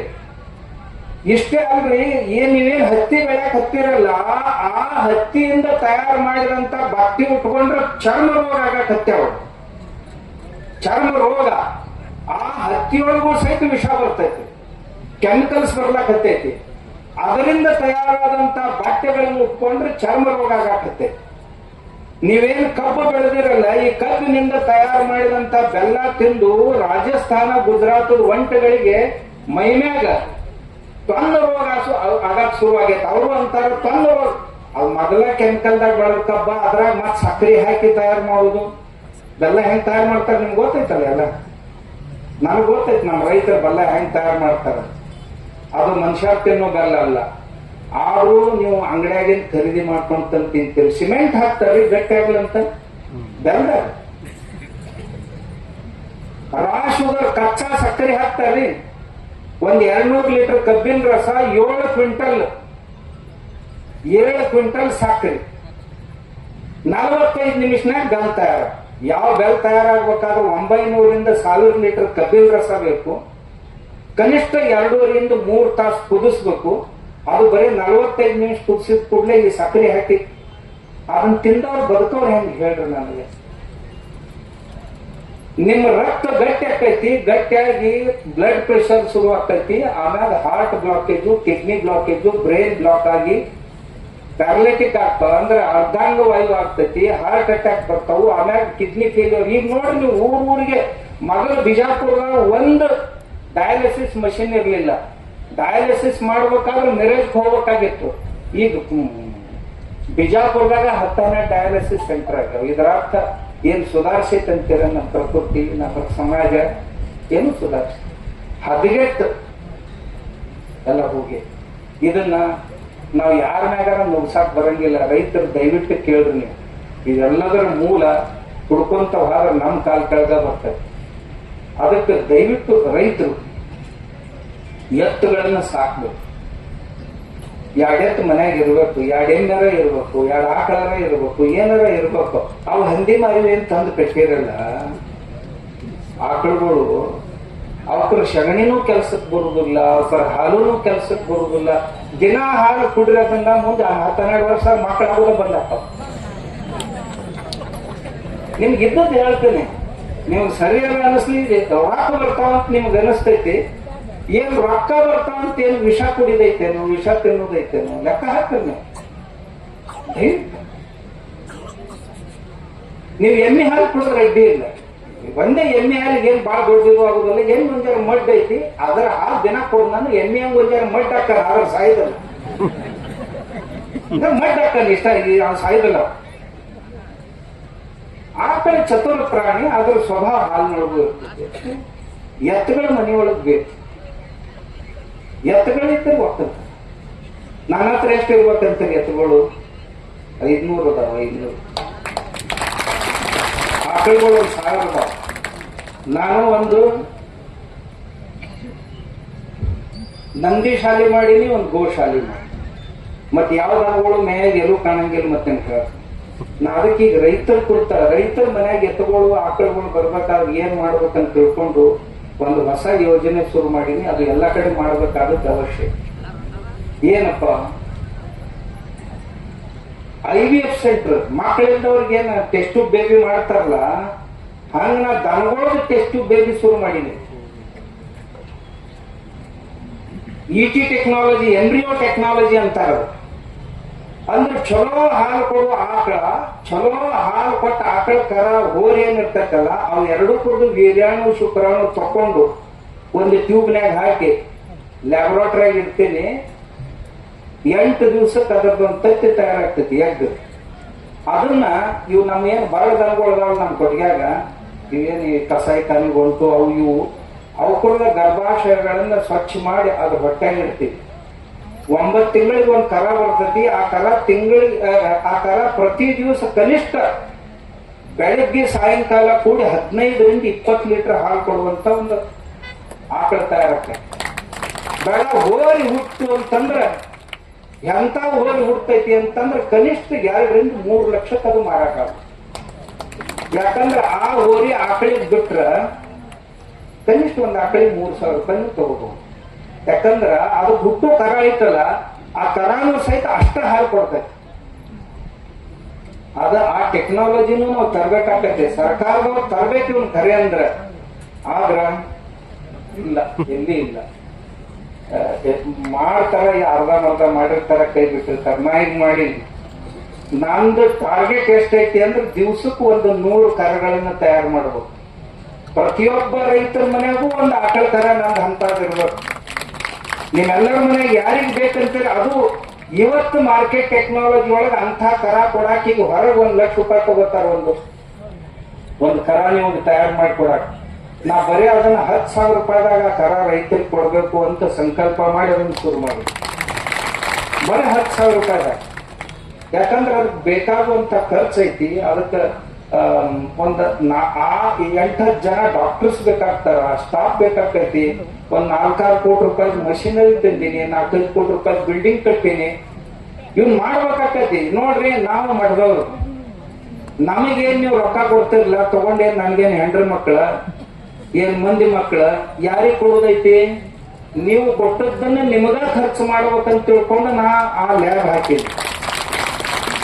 ಇಷ್ಟೇ ಅಲ್ರಿ, ನೀವೇನ್ ಹತ್ತಿ ಬೆಳೆಯಕ್ ಹತ್ತಿರಲ್ಲ, ಆ ಹತ್ತಿಯಿಂದ ತಯಾರು ಮಾಡಿದಂತ ಬಟ್ಟೆ ಉಟ್ಕೊಂಡ್ರೆ ಚರ್ಮ ರೋಗ ಆಗಕ್ ಹತ್ಯಾವ. ಚರ್ಮ ರೋಗ ಆ ಹತ್ತಿಯೊಳಗೂ ಸಹಿತ ವಿಷ ಬರ್ತೈತಿ, ಕೆಮಿಕಲ್ಸ್ ಬರ್ಲಾಕ್ ಹತ್ತೈತಿ. ಅದರಿಂದ ತಯಾರಾದಂತ ಬಟ್ಟೆಗಳನ್ನು ಉಟ್ಕೊಂಡ್ರೆ ಚರ್ಮ ರೋಗ ಆಗತ್ತೈತಿ. ನೀವೇನು ಕಬ್ಬು ಬೆಳೆದಿರಲ್ಲ, ಈ ಕಬ್ಬಿನಿಂದ ತಯಾರು ಮಾಡಿದಂತ ಬೆಲ್ಲ ತಿಂದು ರಾಜಸ್ಥಾನ ಗುಜರಾತದ ಒಂಟೆಗಳಿಗೆ ಮೈಮ್ಯಾಗ ತೊಂದ ರೋಗ ಆಗಕ್ ಶುರುವಾಗೈತೆ. ಅವರು ಅಂತಾರ ತೊಂದ ರೋಗ. ಅದು ಮೊದಲ ಕೆಮಿಕಲ್ದಾಗ ಬೆಳೆದ ಕಬ್ಬ, ಅದ್ರಾಗ ಮತ್ ಸಕ್ಕರೆ ಹಾಕಿ ತಯಾರು ಮಾಡುದು. ಬೆಲ್ಲ ಹೆಂಗ್ ತಯಾರು ಮಾಡ್ತಾರೆ ನಿಮ್ಗೆ ಗೊತ್ತೈತಲ್ಲ ಎಲ್ಲ. ನನಗೆ ಗೊತ್ತೈತಿ ನಮ್ಮ ರೈತರ ಬೆಲ್ಲ ಹೆಂಗ್ ತಯಾರು ಮಾಡ್ತಾರ. ಅದು ಮನುಷ್ಯ ತಿನ್ನೋ ಬೆಲ್ಲ ಅಲ್ಲ. ಆದ್ರೂ ನೀವು ಅಂಗಡಿಯಾಗಿಂದ ಖರೀದಿ ಮಾಡ್ಕೊಂತ ತಿಂತೀರಿ. ಸಿಮೆಂಟ್ ಹಾಕ್ತಾರಿ ಗಟ್ಟಿ ಆಗ್ಲಂತ, ಬೆಲ್ದಾಗ ರಾ ಶುಗರ್ ಕಚ್ಚಾ ಸಕ್ಕರೆ ಹಾಕ್ತಾರ್ರಿ. ಒಂದ್ 200 ಲೀಟರ್ ಕಬ್ಬಿನ ರಸ 7 ಕ್ವಿಂಟಲ್ ಸಕ್ಕರೆ 45 ನಿಮಿಷನಾಗ ಬೆಲ್ ತಯಾರ. ಯಾವ ಬೆಲ್ ತಯಾರಾಗಬೇಕಾದ್ರೆ 900ರಿಂದ 1000 ಲೀಟರ್ ಕಬ್ಬಿನ ರಸ ಬೇಕು. ಕನಿಷ್ಠ 2.5 3 ತಾಸು ಕುದಿಸ್ಬೇಕು. ಅದು ಬರೀ 45 ನಿಮಿಷ ಕುದಿಸಿದ ಕೂಡಲೇ ಈ ಸಕ್ಕರೆ ಹಾಕಿ ಅದನ್ನ ತಿಂದವ್ರು ಬದುಕವ್ರು ಹೆಂಗ್ ಹೇಳ್ರಿ ನನಗೆ. ನಿಮ್ಮ ರಕ್ತ ಗಟ್ಟಿ ಆಕೈತಿ, ಗಟ್ಟಿಯಾಗಿ ಬ್ಲಡ್ ಪ್ರೆಷರ್ ಶುರು ಆಗ್ತೈತಿ. ಆಮ್ಯಾಗ heart blockage, kidney blockage, brain block ಆಗಿ ಪ್ಯಾರಲಿಟಿಕ್ ಆಗ್ತಾವ, ಅಂದ್ರೆ ಅರ್ಧಾಂಗ ವಾಯು ಆಗ್ತೈತಿ, ಹಾರ್ಟ್ ಅಟ್ಯಾಕ್ ಬರ್ತಾವು, ಆಮ್ಯಾಗ ಕಿಡ್ನಿ ಫೇಲ್ಯೂರ್. ಈಗ ನೋಡ್ರಿ ನೀವು ಊರಿಗೆ ಮೊದಲು ಬಿಜಾಪುರ ಒಂದು ಡಯಾಲಿಸಿಸ್ ಮಷಿನ್ ಇರ್ಲಿಲ್ಲ. ಡಯಾಲಿಸಿಸ್ ಮಾಡ್ಬೇಕಾದ್ರೆ ಮಿರೇಜ್ ಹೋಗ್ಬೇಕಾಗಿತ್ತು. ಈಗ ಬಿಜಾಪುರದಾಗ 10 ಡಯಾಲಿಸಿಸ್ ಸೆಂಟರ್ ಆಗ್ಯಾವ. ಇದರ ಅರ್ಥ ಏನ್ ಸುಧಾರಿಸೈತೆ ಅಂತೀರ? ನಮ್ಮ ಪ್ರಕೃತಿ, ನಮ್ಮ ಸಮಾಜ ಏನು ಸುಧಾರಿಸ ಹದಗೆಟ್ಟು ಎಲ್ಲ ಹೋಗಿ ಇದನ್ನ ನಾವು ಯಾರ ಮ್ಯಾಗಾರ ನುಗ್ಸಾಕ್ ಬರಂಗಿಲ್ಲ. ರೈತರು ದಯವಿಟ್ಟು ಕೇಳ್ರಿ ನೀವು. ಇದೆಲ್ಲದರ ಮೂಲ ಹುಡ್ಕೊಂತ ಹೋದ್ರೆ ನಮ್ಮ ಕಾಲ ಕೆಳಗ ಬರ್ತದೆ. ಅದಕ್ಕೆ ದಯವಿಟ್ಟು ರೈತರು ಎತ್ತುಗಳನ್ನ ಸಾಕ್ಬೇಕು. 2 ಎತ್ತು ಮನ್ಯಾಗ ಇರ್ಬೇಕು, 2 ಎಮ್ಮೆರ ಇರ್ಬೇಕು, 2 ಆಕಳರ ಇರ್ಬೇಕು, ಏನಾರ ಇರ್ಬೇಕು. ಅವು ಹಂದಿ ಮಾರಿ ಏನ್ ತಂದು ಕಟ್ಟಿರಲ್ಲ ಆಕಳುಗಳು. ಅವಕ್ರ ಸಗಣಿನೂ ಕೆಲ್ಸಕ್ಕೆ ಬರುದಿಲ್ಲ, ಅವಕ್ರ ಹಾಲೂನು ಕೆಲ್ಸಕ್ಕೆ ಬರುದಿಲ್ಲ. ದಿನ ಹಾಲು ಕುಡಿರೋದ್ರಿಂದ ಮುಂದೆ 10-12 ವರ್ಷ ಮಕ್ಕಳಾಗೋದ ಬಂದಾಗ್ತಾವ. ನಿಮ್ಗೆ ಇದ್ದದ್ದು ಹೇಳ್ತೇನೆ, ನಿಮ್ಗೆ ಸರಿಯಾದ ಅನಿಸ್ಲಿ. ರೊಕ್ಕ ಬರ್ತಾವಂತ ನಿಮ್ಗೆ ಅನಿಸ್ತೈತಿ. ಏನ್ ರೊಕ್ಕ ಬರ್ತಾವಂತ ಏನು ವಿಷ ಕುಡಿದೈತೇನು, ವಿಷ ತಿನ್ನೋದೈತೇನು ಲೆಕ್ಕ ಹಾಕ್ರಿ ನೀವು. ಎಮ್ಮೆ ಹಾಲು ಕುಡಿದ್ರೆ ಅಡ್ಡಿ ಇಲ್ಲ. ಒಂದೇ ಎಮ್ಮೆ ಹಾಲಿಗೆ ಏನ್ ಬಾಳ ದೊಡ್ಡದು ಆಗುದಿಲ್ಲ. ಏನ್ ಒಂಜಾರ ಮಡ್ ಐತಿ, ಅದರ ಹಾಲು ದಿನ ಕೊಡ್. ನಾನು ಎಮ್ಮೆ ಹಂಗ ಒಂಜಾರ ಮಡ್ ಹಾಕ್ತಾರ, ಅದ್ರ ಸಾಯ್ದಲ್ಲ. ಮಡ್ ಹಾಕ್ತಾನೆ ಇಷ್ಟ ಸಾಯ್ದಲ್ಲ. ಆಕಳ ಚತುರ ಪ್ರಾಣಿ, ಅದರ ಸ್ವಭಾವ ಹಾಲಿನೊಳಗೂ ಇರ್ತದೆ. ಎತ್ತುಗಳ ಮನೆಯೊಳಗೆ ಬೇಕು. ಎತ್ತುಗಳಿದ್ದರೆ ಒಕ್ಕಂತ. ನನ್ನ ಹತ್ರ ಎಷ್ಟು ಇರ್ಬೇಕಂತಾರೆ ಎತ್ತುಗಳು? 500 ಅದಾವ. 500 ಆಕಳುಗಳು 1000 ಅದಾವ. ನಾನು ಒಂದು ನಂದಿ ಶಾಲೆ ಮಾಡೀನಿ, ಒಂದು ಗೋ ಶಾಲೆ ಮಾಡಿ. ಮತ್ತೆ ಯಾವ ದನಗಳು ಮೇಯಾಗ ಎಲ್ಲೂ ಕಾಣಂಗಿಲ್ಲ. ಮತ್ತೆ ನಾ ಅದಕ್ಕೆ ಈಗ ರೈತರು ಕೊಡ್ತಾರ. ರೈತರ ಮನ್ಯಾಗ ಎತ್ತುಗಳು ಆಕಳುಗಳು ಬರ್ಬೇಕಾದ್ರೆ ಏನ್ ಮಾಡ್ಬೇಕಂತ ತಿಳ್ಕೊಂಡು ಒಂದು ಹೊಸ ಯೋಜನೆ ಶುರು ಮಾಡೀನಿ. ಅದು ಎಲ್ಲ ಕಡೆ ಮಾಡಬೇಕಾದದ್ದು ಅವಶ್ಯ. ಏನಪ್ಪ? IVF centre. ಮಕ್ಕಳಿಂದವ್ರಿಗೆ ಏನ ಟೆಸ್ಟ್ ಬೇಬಿ ಮಾಡ್ತಾರಲ್ಲ, ಹಂಗ ನಾ ದನಗಳದ್ದು ಟೆಸ್ಟ್ ಬೇಬಿ ಶುರು ಮಾಡೀನಿ. ET ಟೆಕ್ನಾಲಜಿ, ಎಂಬ್ರಿಯೋ ಟೆಕ್ನಾಲಜಿ ಅಂತಾರ. ಅಂದ್ರೆ ಚಲೋ ಹಾಲು ಕೊಡುವ ಆಕಳ, ಚಲೋ ಹಾಲು ಕೊಟ್ಟ ಆಕಳ ಕರ ಹೋರಿ ಏನಿರ್ತಕ್ಕಲ್ಲ, ಅವು 2 ಕುಡಿದು ವೀರ್ಯಾಣು ಶುಕ್ರಾಣು ತಕೊಂಡು ಒಂದು ಟ್ಯೂಬ್ನಾಗ ಹಾಕಿ ಲ್ಯಾಬೊರೇಟರಿಯಾಗ ಇಡ್ತೀನಿ. 8 ದಿವಸಕ್ಕೆ ಅದರದೊಂದು ತತ್ತಿ ತಯಾರಾಗ್ತೈತಿ, ಎಗ್. ಅದನ್ನ ಇವು ನಮ್ಮ ಏನು ಬರಳ ದನಗಳು ನಮ್ಮ ಕೊಟ್ಟಿಗ್ಯಾಗ, ಇವೇನು ಕಸಾಯಿ ಖಾನಿಗೊಂಟು ಅವು ಇವು ಅವಕ್ಕೂಡ ಗರ್ಭಾಶಯಗಳನ್ನ ಸ್ವಚ್ಛ ಮಾಡಿ ಅದು ಹೊಟ್ಟೆಗೆ ಇಡ್ತೀವಿ. 9 ತಿಂಗಳಿಗೆ ಒಂದು ಕರ ಬರ್ತೈತಿ. ಆ ಕರ ಪ್ರತಿ ದಿವಸ ಕನಿಷ್ಠ ಬೆಳಗ್ಗೆ ಸಾಯಂಕಾಲ ಕೂಡಿ 15ರಿಂದ 20 ಲೀಟರ್ ಹಾಲು ಕೊಡುವಂತ ಒಂದು ಆಕಳ ತಯಾರಕ್ಕೆ. ಬೆಳ ಹೋರಿ ಹುಟ್ಟು ಅಂತಂದ್ರೆ ಎಂತ ಹೋರಿ ಹುಡ್ತೈತಿ ಅಂತಂದ್ರೆ ಕನಿಷ್ಠ 2ರಿಂದ 3 ಲಕ್ಷಕ್ಕೆ ಅದು ಮಾರಾಟ. ಯಾಕಂದ್ರೆ ಆ ಹೋರಿ ಆಕಳಿಗೆ ಬಿಟ್ರ ಕನಿಷ್ಠ ಒಂದು ಆಕಳಿಗೆ 3000 ರೂಪಾಯಿ ತಗೋಬಹುದು. ಯಾಕಂದ್ರ ಅದು ಹುಟ್ಟು ಕರ ಐತಲ್ಲ, ಆ ಕರಾನು ಸಹಿತ ಅಷ್ಟ ಹಾಲು ಕೊಡ್ತೈತಿ. ಆ ಟೆಕ್ನಾಲಜಿನೂ ನಾವು ತರಬೇಕಾಗ್ತೈತಿ. ಸರ್ಕಾರದವ್ರು ತರಬೇಕು ಇವ್ನು ಕರೆ ಅಂದ್ರ. ಆದ್ರ ಇಲ್ಲ, ಎಲ್ಲಿ ಇಲ್ಲ. ಮಾಡ್ತಾರ, ಅರ್ಧ ಮಾಡಿರ್ತಾರ, ಕೈ ಬಿಟ್ಟಿರ್ತಾರ. ನಾ ಈಗ ಮಾಡಿ ನಂದು ಟಾರ್ಗೆಟ್ ಎಷ್ಟೈತಿ ಅಂದ್ರೆ ದಿವ್ಸಕ್ಕೂ ಒಂದು 100 ಕರಗಳನ್ನ ತಯಾರು ಮಾಡ್ಬೇಕು. ಪ್ರತಿಯೊಬ್ಬ ರೈತರ ಮನೆಗೂ ಒಂದು ಆಕಳ ಕರ ನಂದು ಅಂತದಿರ್ಬೇಕು. ನೀವೆಲ್ಲರ ಮನೆಗೆ ಯಾರಿಗೆ ಬೇಕಂತೀರಿ ಅದು ಇವತ್ತು ಮಾರ್ಕೆಟ್ ಟೆಕ್ನಾಲಜಿ ಒಳಗೆ ಅಂತ ಕರ ಕೊಡಾಕ ಈಗ ಹೊರಗೆ 1 ಲಕ್ಷ ರೂಪಾಯಿ ತಗೋತಾರ. ಒಂದು ಕರ ನೀವು ತಯಾರು ಮಾಡಿ ಕೊಡಾಕ. ನಾ ಬರೀ ಅದನ್ನ 10,000 ರೂಪಾಯಿದಾಗ ಕರ ರೈತರಿಗೆ ಕೊಡ್ಬೇಕು ಅಂತ ಸಂಕಲ್ಪ ಮಾಡಿ ಅದನ್ನ ಶುರು ಮಾಡಿ. ಬರೀ 10,000 ರೂಪಾಯಿದಾಗ. ಯಾಕಂದ್ರೆ ಅದಕ್ಕೆ ಬೇಕಾಗುವಂತ ಖರ್ಚು ಐತಿ. ಅದಕ್ಕೆ ಒಂದ್ 8-10 ಜನ ಡಾಕ್ಟರ್ಸ್ ಬೇಕಾಗ್ತಾರ, ಸ್ಟಾಫ್ ಬೇಕಾಗ್ತೈತಿ. ಒಂದ್ 4-6 ಕೋಟಿ ರೂಪಾಯಿ ಮಷಿನರಿ ತಂದೀನಿ, 4-5 ಕೋಟಿ ರೂಪಾಯಿ ಬಿಲ್ಡಿಂಗ್ ಕಟ್ಟೀನಿ. ಇವ್ನ್ ಮಾಡ್ಬೇಕಾಕೈತಿ. ನೋಡ್ರಿ, ನಾವು ಮಾಡಿದವ್ರು ನಮಗೇನ್ ನೀವು ರೊಕ್ಕ ಕೊಡ್ತಿರ್ಲಿಲ್ಲ, ತಗೊಂಡೇನ್ ನನ್ಗೇನ್ ಹೆಂಡ್ರ ಮಕ್ಕಳ ಏನ್ ಮಂದಿ ಮಕ್ಕಳ ಯಾರಿಗ್ ಕೊಡೋದೈತಿ? ನೀವು ಕೊಟ್ಟದ್ದನ್ನ ನಿಮಗ ಖರ್ಚು ಮಾಡ್ಬೇಕಂತ ತಿಳ್ಕೊಂಡು ನಾ ಆ ಲ್ಯಾಬ್ ಹಾಕಿದ್ದೆ.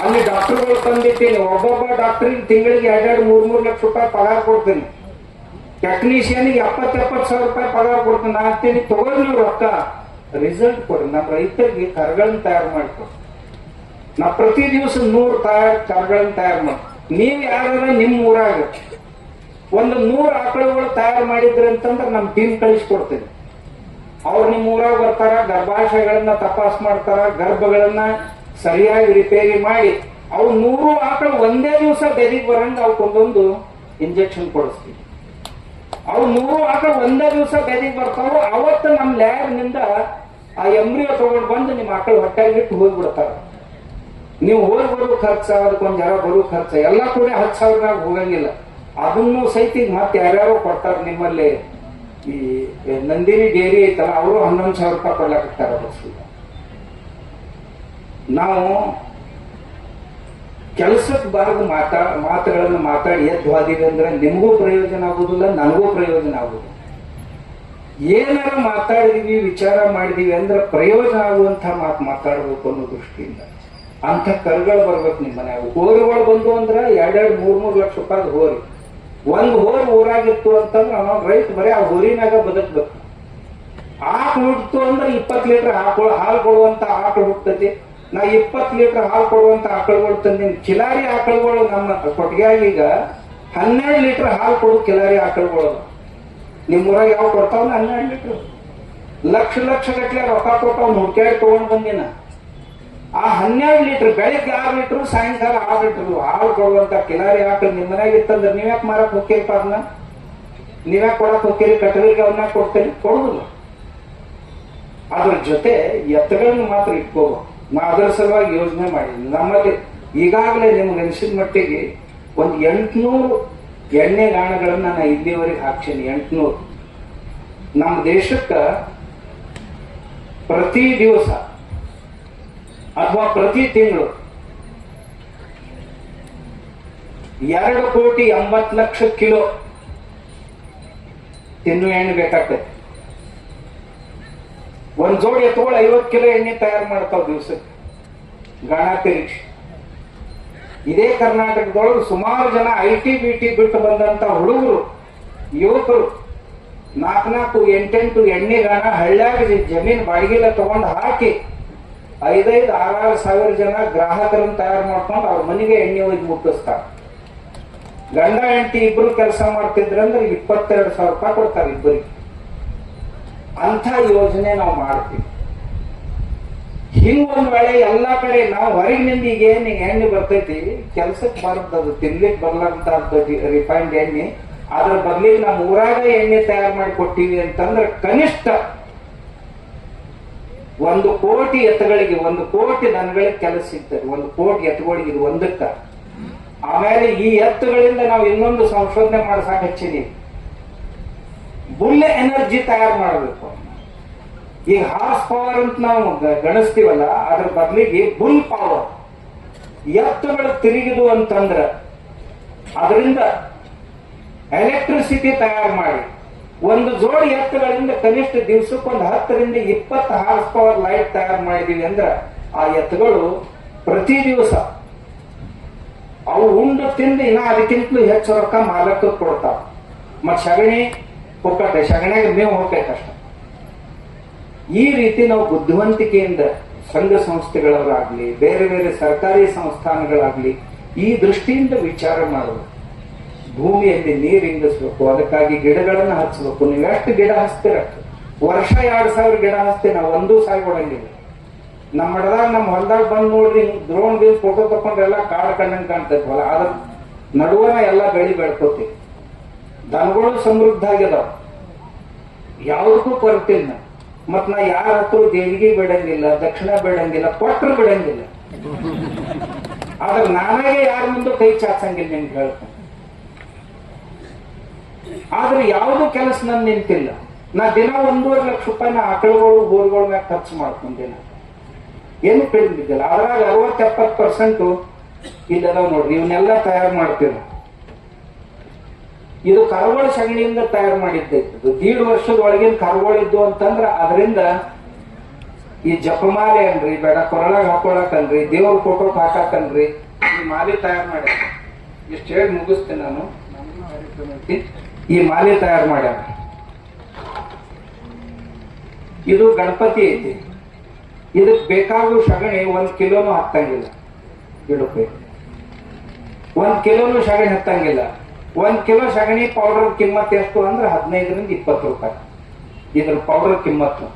ಅಲ್ಲಿ ಡಾಕ್ಟರ್ಗಳು ತಂದಿದ್ದೀನಿ. ಒಬ್ಬೊಬ್ಬ ಡಾಕ್ಟರ್ಗೆ ತಿಂಗಳಿಗೆ 2-3 ಲಕ್ಷ ರೂಪಾಯಿ ಪಗಾರ ಕೊಡ್ತೀನಿ. ಟೆಕ್ನಿಷಿಯನ್ಗೆ 70-70 ಸಾವಿರ ರೂಪಾಯಿ ಪಗಾರ ಕೊಡ್ತೀನಿ. ನಾ ಹಾಕ್ತೀನಿ, ತಗೊಂಡು ನೀವು ರೊಕ್ಕ ರಿಸಲ್ಟ್ ಕೊಡ್ರಿ. ನಮ್ಮ ರೈತರಿಗೆ ಕರ್ಗಳನ್ನ ತಯಾರು ಮಾಡ್ಕೊಡಿ. ನಾ ಪ್ರತಿ ದಿವಸ 100 ಕರ್ಗಳನ್ನ ತಯಾರು ಮಾಡಿ. ನೀವು ಯಾರಾದ್ರೆ ನಿಮ್ಮ ಊರಾಗ ಒಂದು 100 ಆಕಳುಗಳು ತಯಾರು ಮಾಡಿದ್ರಿ ಅಂತಂದ್ರೆ ನಮ್ಮ ಟೀಮ್ ಕಳಿಸ್ಕೊಡ್ತೀನಿ. ಅವ್ರು ನಿಮ್ಮ ಊರಾಗ ಬರ್ತಾರ, ಗರ್ಭಾಶಯಗಳನ್ನ ತಪಾಸ್ ಮಾಡ್ತಾರ, ಗರ್ಭಗಳನ್ನ ಸರಿಯಾಗಿ ರಿಪೇರಿ ಮಾಡಿ ಅವು 100 ಆಕಳು ಒಂದೇ ದಿವಸ ಬೆದಿಗೆ ಬರಂಗ ಅವಕ್ಕೊಂದೊಂದು ಇಂಜೆಕ್ಷನ್ ಕೊಡಿಸ್ತೀವಿ. ಅವು 100 ಆಕಳು ಒಂದೇ ದಿವಸ ಬೆದಿಗೆ ಬರ್ತಾವ. ಅವತ್ತು ನಮ್ಮ ಲ್ಯಾಬ್ ನಿಂದ ಆ ಎಂಬ್ರಿಯೋ ತಗೊಂಡು ಬಂದು ನಿಮ್ಮ ಆಕಳು ಹೊಟ್ಟೆಗಿಟ್ಟು ಹೋಗ್ಬಿಡ್ತಾರ. ನೀವು ಹೋಗಿ ಬರೋ ಖರ್ಚ, ಅದಕ್ಕೊಂದ್ ಜರ ಬರೋ ಖರ್ಚ ಎಲ್ಲ ಕೂಡ 10,000 ಹೋಗಂಗಿಲ್ಲ. ಅದನ್ನು ಸಹಿತ ಮತ್ತೆ ಯಾರ್ಯಾರೋ ಕೊಡ್ತಾರೆ. ನಿಮ್ಮಲ್ಲಿ ಈ ನಂದಿನಿ ಡೇರಿ ಐತಲ್ಲ, ಅವರು 11,000 ರೂಪಾಯಿ ಕೊಡ್ಲಾಕತ್ತಾರ ಬಸ್ಸಿಗೆ. ನಾವು ಕೆಲಸಕ್ಕೆ ಬಾರದ ಮಾತುಗಳನ್ನು ಮಾತಾಡಿ ಎದ್ವಾದೀವಿ ಅಂದ್ರೆ ನಿಮಗೂ ಪ್ರಯೋಜನ ಆಗುದಿಲ್ಲ, ನನಗೂ ಪ್ರಯೋಜನ ಆಗುದಿಲ್ಲ. ಏನಾರ ಮಾತಾಡಿದೀವಿ, ವಿಚಾರ ಮಾಡಿದೀವಿ ಅಂದ್ರೆ ಪ್ರಯೋಜನ ಆಗುವಂತ ಮಾತಾಡ್ಬೇಕು ಅನ್ನೋ ದೃಷ್ಟಿಯಿಂದ ಅಂತ ಕರುಗಳು ಬರ್ಬೇಕು ನಿಮ್ಮ ಮನ್ಯಾಗ. ಹೋರಿಗಳು ಬಂದು ಅಂದ್ರೆ 2-3 ಲಕ್ಷ ರೂಪಾಯಿ ಹೋರಿ. ಒಂದು ಹೋರಿ ಊರಾಗಿತ್ತು ಅಂತಂದ್ರೆ ನಾವು ರೈತ ಬರೀ ಆ ಹೋರಿನಾಗ ಬದುಕ್ಬೇಕು. ಆಕಳು ಹುಟ್ಟಿತು ಅಂದ್ರೆ 20 ಲೀಟರ್ ಹಾಲು ಕೊಡುವಂತ ಆಕಳು ಹುಟ್ಟತಿ. ನಾ 20 ಲೀಟರ್ ಹಾಲು ಕೊಡುವಂತ ಆಕಳುಗಳು ತಂದಿನಿ. ಕಿಲಾರಿ ಆಕಳುಗಳು ನಮ್ಮ ಕೊಟ್ಟಿಗೆಯಾಗ ಈಗ 12 ಲೀಟರ್ ಹಾಲು ಕೊಡು ಕಿಲಾರಿ ಆಕಳುಗಳು. ನಿಮ್ಮೂರಾಗ ಯಾವ ಕೊಡ್ತಾವ? 12 ಲೀಟರ್. ಲಕ್ಷ ಗಟ್ಲೆ ರೊಕ್ಕ ಕೊಟ್ಟು ಹುಡ್ಕ್ಯಾಡಿ ತಗೊಂಡ್ ಬಂದಿನ. ಆ 12 ಲೀಟರ್ ಬೆಳಿಗ್ಗೆ 6 ಲೀಟರ್, ಸಾಯಂಕಾಲ 6 ಲೀಟರ್ ಹಾಲು ಕೊಡುವಂತ ಕಿಲಾರಿ ಆಕಳು ನಿಮ್ಮ ಮನ್ಯಾಗ ಇತ್ತಂದ್ರೆ ನೀವ್ಯಾಕೆ ಮಾರಕ್ ಹೋಗ್ತೀರಿಪ್ಪ? ಅದನ್ನ ನೀವ್ಯಾಕೆ ಕೊಡಕ್ ಹೋಗ್ತೀರಿ? ಕಟಗರಿಗೆ ಅವನ್ನ ಕೊಡ್ತೀರಿ? ಕೊಡುದಿಲ್ಲ. ಅದ್ರ ಜೊತೆ ಎತ್ತುಗಳನ್ನ ಮಾತ್ರ ಇಟ್ಕೋಬೇಕು. ನಾ ಅದರ ಸಲುವಾಗಿ ಯೋಜನೆ ಮಾಡಿದ್ದೀನಿ. ನಮ್ಮಲ್ಲಿ ಈಗಾಗಲೇ ನಿಮ್ಗೆ ಅನಿಸಿದ ಮಟ್ಟಿಗೆ ಒಂದು 800 ಎಣ್ಣೆ ಗಾಣಗಳನ್ನ ನಾ ಇಲ್ಲಿವರೆಗೆ ಹಾಕ್ಸೀನಿ. 800. ನಮ್ಮ ದೇಶಕ್ಕ ಪ್ರತಿ ದಿವಸ ಅಥವಾ ಪ್ರತಿ ತಿಂಗಳು 2,80,00,000 ಕಿಲೋ ತಿನ್ನು ಎಣ್ಣೆ ಬೇಕಾಗ್ತದೆ. ಒಂದ್ ಜೋಡಿ ಎತ್ತುಗಳು 50 ಕಿಲೋ ಎಣ್ಣೆ ತಯಾರು ಮಾಡ್ತಾವ ದಿವಸಕ್ಕೆ ಗಾಣ ತಿರುಗಿಸಿ. ಇದೇ ಕರ್ನಾಟಕದೊಳಗೆ ಸುಮಾರು ಜನ IT BT ಬಿಟ್ಟು ಬಂದಂತ ಹುಡುಗರು, ಯುವಕರು 4-4, 8-8 ಎಣ್ಣೆ ಗಾಣ ಹಳ್ಳ್ಯಾಗ ಜಮೀನ್ ಬಾಡಿಗೆಲ್ಲ ತಗೊಂಡು ಹಾಕಿ 5-6 ಸಾವಿರ ಜನ ಗ್ರಾಹಕರನ್ನ ತಯಾರು ಮಾಡ್ಕೊಂಡು ಅವ್ರ ಮನೆಗೆ ಎಣ್ಣೆ ಒಯ್ದು ಮುಟ್ಟಿಸ್ತಾರೆ. ಗಂಡ ಹೆಂಡತಿ ಇಬ್ರು ಕೆಲಸ ಮಾಡ್ತಿದ್ರಂದ್ರೆ 22,000 ರೂಪಾಯಿ ಕೊಡ್ತಾರೆ ಇಬ್ಬರಿಗೆ. ಅಂತ ಯೋಜನೆ ನಾವು ಮಾಡ್ತೀವಿ. ಹಿಂಗೊಂದ್ ವೇಳೆ ಎಲ್ಲಾ ಕಡೆ ನಾವು ಹೊರಗಿನಿಂದ ಈಗ ಏನ್ ಎಣ್ಣೆ ಬರ್ತೈತಿ, ಕೆಲ್ಸಕ್ಕೆ ಬರ್ತದ, ತಿನ್ಲಿಕ್ಕೆ ಬರ್ಲಂತ ರಿಫೈನ್ಡ್ ಎಣ್ಣೆ. ಅದ್ರ ಬದಲಿಗೆ ನಮ್ಮ ಊರಾಗ ಎಣ್ಣೆ ತಯಾರು ಮಾಡಿ ಕೊಟ್ಟಿವಿ ಅಂತಂದ್ರೆ ಕನಿಷ್ಠ 1 ಕೋಟಿ ಎತ್ತುಗಳಿಗೆ, 1 ಕೋಟಿ ದನಗಳಿಗೆ ಕೆಲಸ ಸಿಗ್ತದೆ. 1 ಕೋಟಿ ಎತ್ತುಗಳಿಗೆ ಇದು ಒಂದಕ್ಕ. ಆಮೇಲೆ ಈ ಎತ್ತುಗಳಿಂದ ನಾವು ಇನ್ನೊಂದು ಸಂಶೋಧನೆ ಮಾಡ್ಸಾಕ ಹಚ್ಚಿದೀವಿ. ಬುಲ್ ಎನರ್ಜಿ ತಯಾರು ಮಾಡಬೇಕು. ಈಗ ಹಾರ್ಸ್ ಪವರ್ ಅಂತ ನಾವು ಗಣಿಸ್ತೀವಲ್ಲ, ಅದ್ರ ಬದಲಿಗೆ ಬುಲ್ ಪವರ್. ಎತ್ತುಗಳು ತಿರುಗಿದು ಅಂತಂದ್ರ ಅದರಿಂದ ಎಲೆಕ್ಟ್ರಿಸಿಟಿ ತಯಾರು ಮಾಡಿ ಒಂದು ಜೋಡಿ ಎತ್ತುಗಳಿಂದ ಕನಿಷ್ಠ ದಿವಸಕ್ಕೊಂದು 10-20 ಹಾರ್ಸ್ ಪವರ್ ಲೈಟ್ ತಯಾರು ಮಾಡಿದೀವಿ ಅಂದ್ರ ಆ ಎತ್ತುಗಳು ಪ್ರತಿ ದಿವಸ ಅವು ಉಂಡು ತಿಂದು ಇನ್ನ ಅದಕ್ಕಿಂತಲೂ ಹೆಚ್ಚು ರೊಕ್ಕ ಮಾಲಕ್ಕೆ ಕೊಡ್ತಾವ. ಮತ್ ಸಗಣಿ ಹೋಗ್ತೈತೆ, ಸಗಣಿಯಾಗ ಮೇವು ಹೋಗ್ತೈತಷ್ಟ. ಈ ರೀತಿ ನಾವು ಬುದ್ಧಿವಂತಿಕೆಯಿಂದ ಸಂಘ ಸಂಸ್ಥೆಗಳವರಾಗ್ಲಿ, ಬೇರೆ ಬೇರೆ ಸರ್ಕಾರಿ ಸಂಸ್ಥಾನಗಳಾಗ್ಲಿ ಈ ದೃಷ್ಟಿಯಿಂದ ವಿಚಾರ ಮಾಡಬೇಕು. ಭೂಮಿಯಲ್ಲಿ ನೀರು ಇಂಗಿಸ್ಬೇಕು, ಅದಕ್ಕಾಗಿ ಗಿಡಗಳನ್ನ ಹಚ್ಚಬೇಕು. ನೀವು ಎಷ್ಟು ಗಿಡ ಹಚ್ತೀರ, ವರ್ಷ 2,000 ಗಿಡ ಹಚ್ತೀವಿ ನಾವು, ಒಂದೂ ಸಾಯಿ ಕೊಡಂಗಿಲ್ಲ. ನಮ್ಮ ಮಠದಾಗ ನಮ್ಮ ಹೊಲದಾಗ ಬಂದ್ ನೋಡ್ರಿ, ದ್ರೋಣ್ ಬೀಸ್ ಫೋಟೋ ತಕೊಂಡ್ರೆಲ್ಲ ಕಾಡು ಕಣ್ಣಂಗ್ ಕಾಣ್ತೈತ್ವಲ್ಲ, ಅದ್ರ ನಡುವನ ಎಲ್ಲ ಬೆಳಿ ಬೆಳ್ಕೋತೀವಿ. ದನಗಳು ಸಮೃದ್ಧ ಆಗ್ಯದಾವ, ಯಾವುದಕ್ಕೂ ಕೊರತಿಲ್ಲ. ಮತ್ ನಾ ಯಾರ ಹತ್ರ ದೇಣಿಗೆ ಬಿಡಂಗಿಲ್ಲ, ದಕ್ಷಿಣ ಬಿಡಂಗಿಲ್ಲ, ಕೊಟ್ಟರು ಬಿಡಂಗಿಲ್ಲ. ಆದ್ರೆ ನಾನಾಗೆ ಯಾರ ಮುಂದೆ ಕೈ ಚಾಚಂಗಿಲ್ಲ ನಿಮ್ಗೆ ಹೇಳ್ತೇನೆ. ಆದ್ರೆ ಯಾವುದು ಕೆಲಸ ನನ್ ನಿಂತಿಲ್ಲ. ನಾ ದಿನ 1.5 ಲಕ್ಷ ರೂಪಾಯಿನ ಆಕಳುಗಳು ಬೋರ್ಗಳ ಮ್ಯಾಗ ಖರ್ಚು ಮಾಡ್ಕೊಂಡೆ. ಏನು ಬಿದ್ದಿಲ್ಲ. ಅದ್ರಾಗ 60-70% ಇಲ್ಲದಾವ್ ನೋಡ್ರಿ. ಇವನ್ನೆಲ್ಲ ತಯಾರು ಮಾಡ್ತೀವಿ. ಇದು ಕರುಗಳ ಸಗಣಿಯಿಂದ ತಯಾರು ಮಾಡಿದ್ದೈತೆ. 1.5 ವರ್ಷದ ಒಳಗಿನ ಕರುಗಳಿದ್ದು ಅಂತಂದ್ರ ಅದರಿಂದ ಈ ಜಪಮಾಲೆ ಅನ್ರಿ, ಬೇಡ ಕೊರಳಾಗ ಹಾಕೊಳಕನ್ರಿ, ದೇವ್ರ ಫೋಟೋಕ್ ಹಾಕಾಕನ್ರಿ, ಈ ಮಾಲೆ ತಯಾರು ಮಾಡ್ಯಾರ. ಇಷ್ಟು ಹೇಳಿ ಮುಗಿಸ್ತೇನೆ ನಾನು. ಈ ಮಾಲೆ ತಯಾರು ಮಾಡ್ಯಾರ. ಇದು ಗಣಪತಿ ಐತಿ. ಇದಕ್ ಬೇಕಾಗುವ ಸಗಣಿ 1 ಕಿಲೋನು ಹತ್ತಂಗಿಲ್ಲ. ಗಿಡಕ್ಕೆ 1 ಕಿಲೋನು ಸಗಣಿ ಹತ್ತಂಗಿಲ್ಲ. 1 ಕಿಲೋ ಸಗಣಿ ಪೌಡರ್ ಕಿಮ್ಮತ್ ಎಷ್ಟು ಅಂದ್ರೆ 15-20 ರೂಪಾಯಿ. ಇದ್ರ ಪೌಡರ್ ಕಿಮ್ಮತ್ತು.